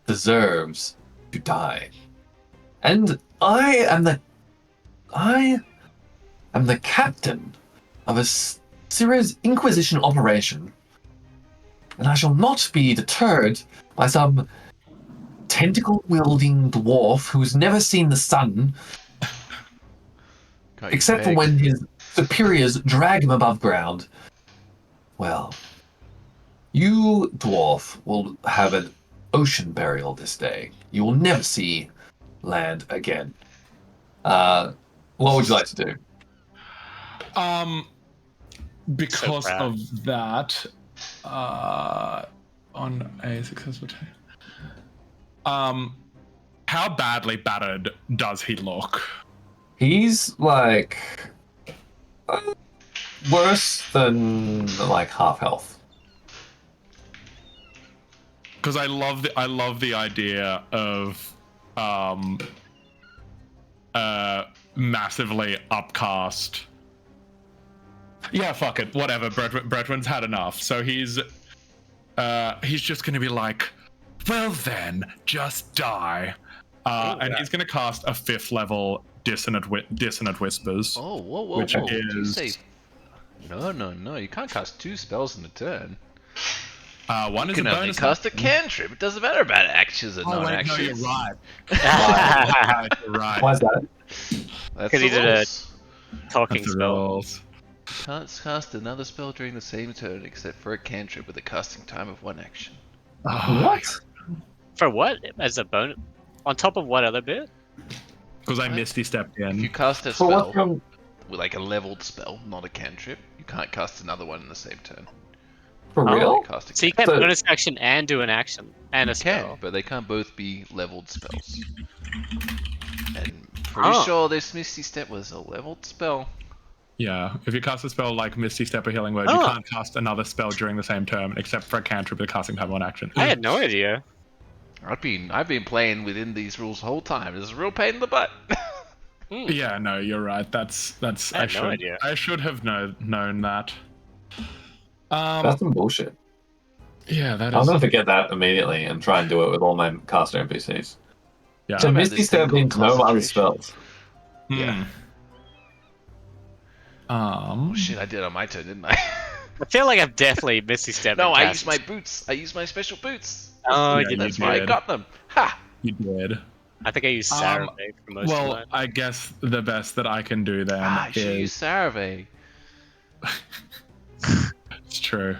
deserves to die. And I am the captain of a serious Inquisition operation, and I shall not be deterred by some tentacle-wielding dwarf who's never seen the sun, except for when his superiors drag him above ground. Well, you, dwarf, will have an ocean burial this day. You will never see land again. What would you like to do? Because of that, on a successful take. How badly battered does he look? He's like worse than like half health. Because I love the idea of massively upcast. Yeah, fuck it, whatever. Bretwin's had enough, so he's just gonna be like, well then, just die, and he's gonna cast a 5th level dissonant whispers. Oh, whoa! Which Did you is say... No! You can't cast 2 spells in a turn. One You is a can only bonus cast a cantrip. It doesn't matter about actions or non-actions. No, you're right. You're right. Why is that? That's 'Cause he the did a rules. talking That's the spell. rules. Can't cast another spell during the same turn except for a cantrip with a casting time of 1 action. What? For what? As a bonus? On top of what other bit? Because I misty stepped If you in. cast a For what spell from? with like a leveled spell, not a cantrip, you can't cast another one in the same turn. For Oh. real? Cast a So you cantrip. can So- bonus action and do an action and a You can, spell. but they can't both be leveled spells. And pretty sure this Misty Step was a leveled spell. Yeah, if you cast a spell like Misty Step or Healing Word, you can't cast another spell during the same turn, except for a cantrip with a casting time of 1 action. I had no idea. I've been playing within these rules the whole time. It's a real pain in the butt. Yeah, no, you're right. That's. I had no idea. I should have known that. That's some bullshit. Yeah, that I'm is. gonna forget that immediately and try and do it with all my caster NPCs. Yeah. So about Misty this Step thing means called no other concentration? spells. Yeah. Hmm. Oh shit, I did it on my turn, didn't I? I feel like I've definitely Misty Step. No, and I cast used my boots. I used my special boots. Oh, Yeah, you That's you why I did. got them. Ha! You did. I think I used Sarah for most of Well, that. I guess the best that I can do then I should is. use Sarave. It's true.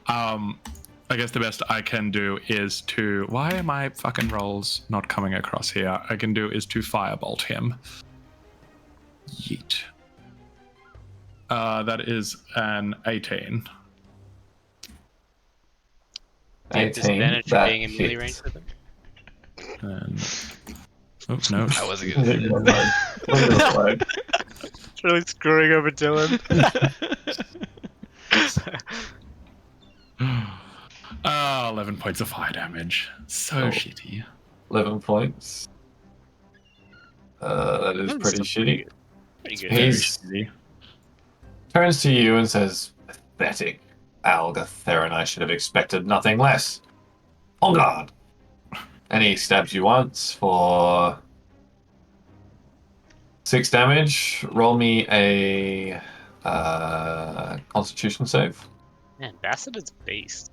I guess the best I can do is to. Why are my fucking rolls not coming across here? I can do is to firebolt him. Yeet. That is an 18. Do you have 18. disadvantage for That being in melee range hits. with him? And. Oh, no. I wasn't gonna do Leave it that. alone. Leave it alone. It's really screwing over Dylan. 11 points of fire damage. So Oh. shitty. 11 points. That is That's pretty still shitty. Pretty good. Very He's shitty. turns to you and says, "Pathetic. Algathera and I should have expected nothing less. On guard." And he stabs you once for 6 damage. Roll me a Constitution save. Man, Bassett's a beast.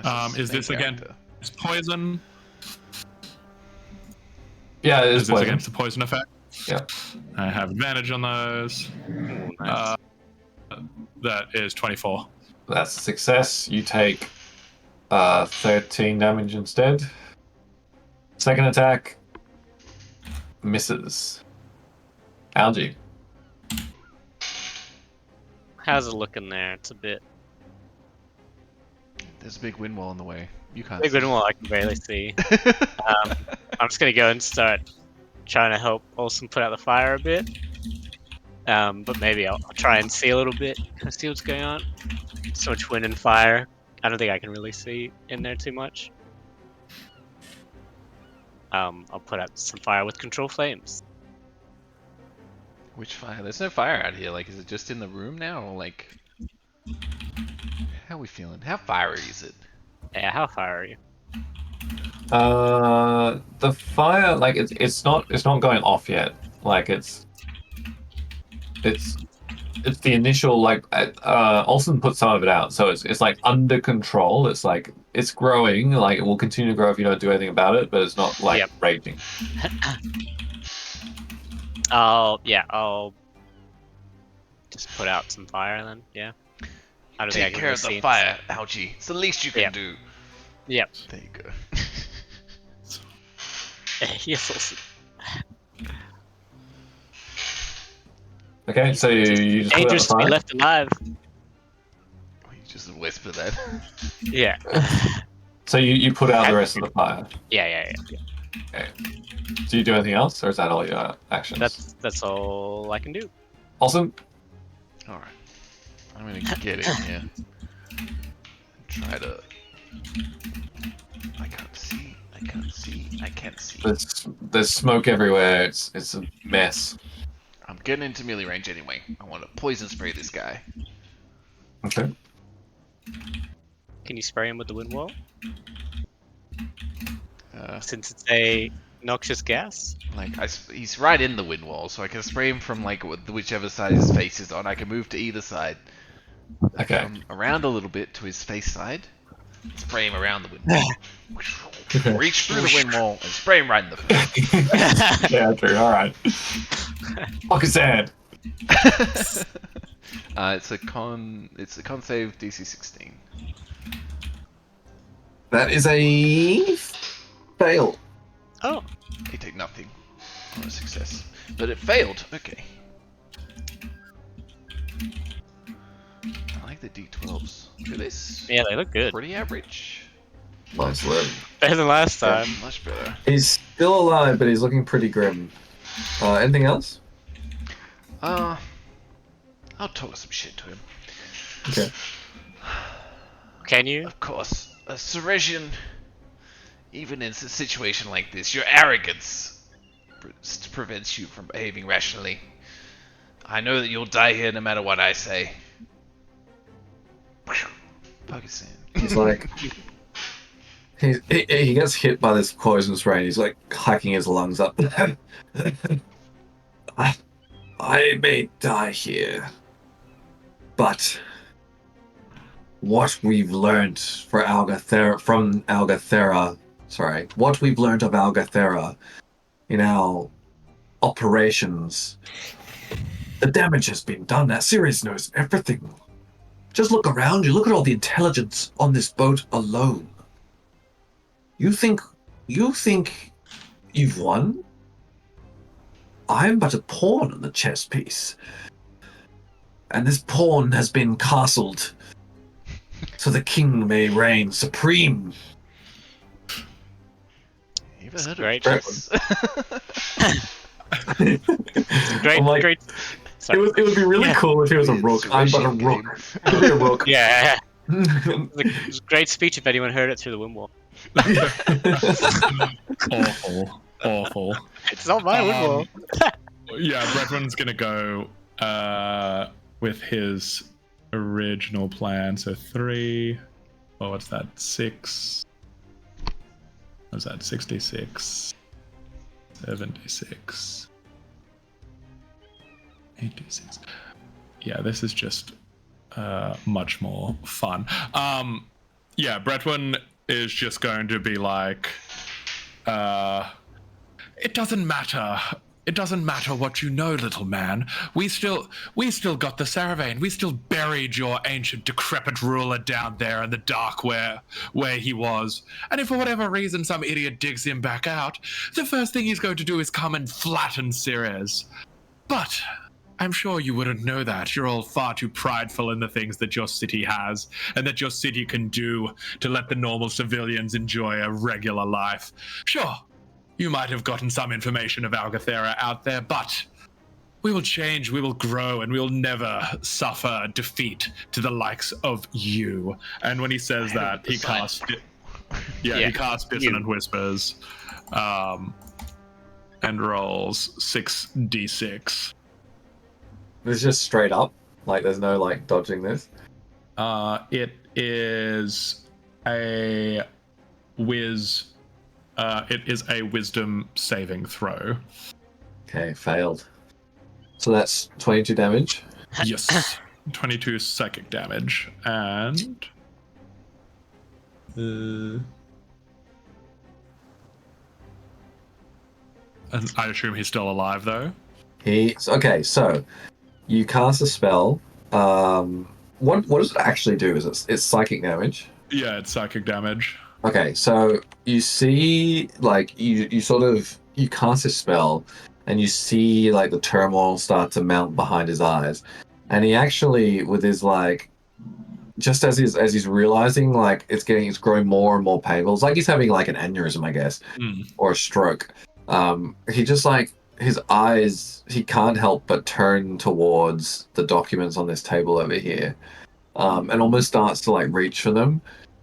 That's Is his this main again? character. It's poison. Yeah, it Is is this poison. against the poison effect? Yeah. I have advantage on those. Ooh, nice. That is 24. That's a success. You take 13 damage instead. Second attack misses. Algae. How's it looking there? It's a bit There's a big wind wall in the way. You can't. big see. one. I can barely see. I'm just gonna go and start trying to help Olsen put out the fire a bit. But maybe I'll try and see a little bit, kind of see what's going on. So much wind and fire. I don't think I can really see in there too much. I'll put out some fire with control flames. Which fire? There's no fire out here. Like, is it just in the room now, or like? How are we feeling? How fiery is it? Yeah, how fire are you? The fire, like it's not going off yet. Like it's the initial, like Olsen put some of it out, so it's like under control. It's like it's growing. Like it will continue to grow if you don't do anything about it, but it's not like Yep. raging. I'll just put out some fire then. Yeah. I don't think I Take can care really of the see. fire, Algie. It's the least you can Yep. do. Yep. There you go. Yes, Olsen. Okay, so you just put out the Dangerous to be fire. left alive. You just whisper that. Yeah. So you put out the rest of the fire. Yeah. Okay. Do you do anything else, or is that all your actions? That's all I can do. Awesome. All right. I'm gonna get in here. Try to. I can't see. I can't see. There's smoke everywhere. It's a mess. I'm getting into melee range anyway. I want to poison spray this guy. Okay. Can you spray him with the wind wall? Uh, Since it's a noxious gas? like he's right in the wind wall, so I can spray him from like whichever side his face is on. I can move to either side. Okay. From around a little bit to his face side. Spray him around the wind wall. Reach through the wind wall and spray him right in the face. Yeah, true. All right. Fuck his head. It's a con save DC 16. That is a fail. Oh, You take nothing. Not a success. But it failed. Okay. I like the D12s. Look at this. yeah, they look good. Pretty average. Nice work. Better than last time. Much better. He's still alive, but he's looking pretty grim. Anything else? I'll talk some shit to him. Okay. Can you? Of course, a Ceresian, even in a situation like this, your arrogance prevents you from behaving rationally. I know that you'll die here no matter what I say. Pakistan. He's like, he gets hit by this poison spray and he's like hacking his lungs up. I may die here, but what we've learned from Algathera, what we've learned of Algathera in our operations, the damage has been done. Now, Sirius knows everything. Just look around you. Look at all the intelligence on this boat alone. You think you've won? I'm but a pawn on the chess piece. And this pawn has been castled so the king may reign supreme. You ever heard Great. of chess? Great, I'm like, great. Sorry. It would be really Yeah. cool if he was a It's rook. a I'm but a Russian rook. game. It would be a rook. Yeah. It was a great speech if anyone heard it through the wind wall. Awful. awful. It's not my wood wall. Yeah, Bretman's gonna go with his original plan. So 3. Oh, what's that? 6. What's that? 66. 76. 86. Yeah, this is just much more fun. Yeah, Bretwin is just going to be like, it doesn't matter. It doesn't matter what you know, little man. We still got the Saravane. We still buried your ancient decrepit ruler down there in the dark where he was. And if for whatever reason some idiot digs him back out, the first thing he's going to do is come and flatten Ceres. But I'm sure you wouldn't know that. You're all far too prideful in the things that your city has and that your city can do to let the normal civilians enjoy a regular life. Sure, you might have gotten some information of Algathera out there, but we will change, we will grow, and we will never suffer defeat to the likes of you. And when he says that, he casts he casts Dissonant Whispers and rolls 6d6. It's just straight up. Like, there's no, like, dodging this. It is a it is a wisdom saving throw. Okay, failed. So that's 22 damage. Yes. 22 psychic damage. And I assume he's still alive, though. Okay, so you cast a spell. What does it actually do? It's psychic damage? Yeah, it's psychic damage. Okay, so you see, like, you cast a spell, and you see, like, the turmoil start to mount behind his eyes, and he actually, with his, like, just as he's realizing, like, it's growing more and more painful. It's like he's having, like, an aneurysm, I guess, or a stroke. He just, like, his eyes, he can't help but turn towards the documents on this table over here, and almost starts to, like, reach for them.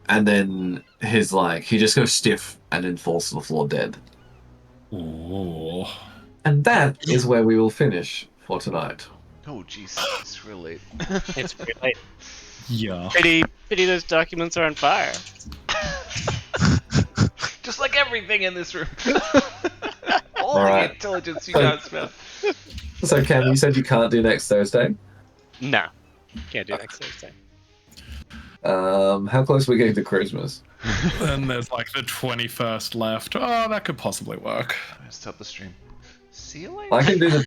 And then his, like, he just goes stiff and then falls to the floor dead. Ooh. And that is where we will finish for tonight. Oh, jeez, it's real late. It's pretty late. Yeah. Pity those documents are on fire. Just like everything in this room. All the Alright. intelligence you guys spent. So, Cam, you said you can't do next Thursday? No. Can't do next Thursday. How close are we getting to Christmas? And there's like the 21st left. Oh, that could possibly work. Stop the stream. See you later. I can do the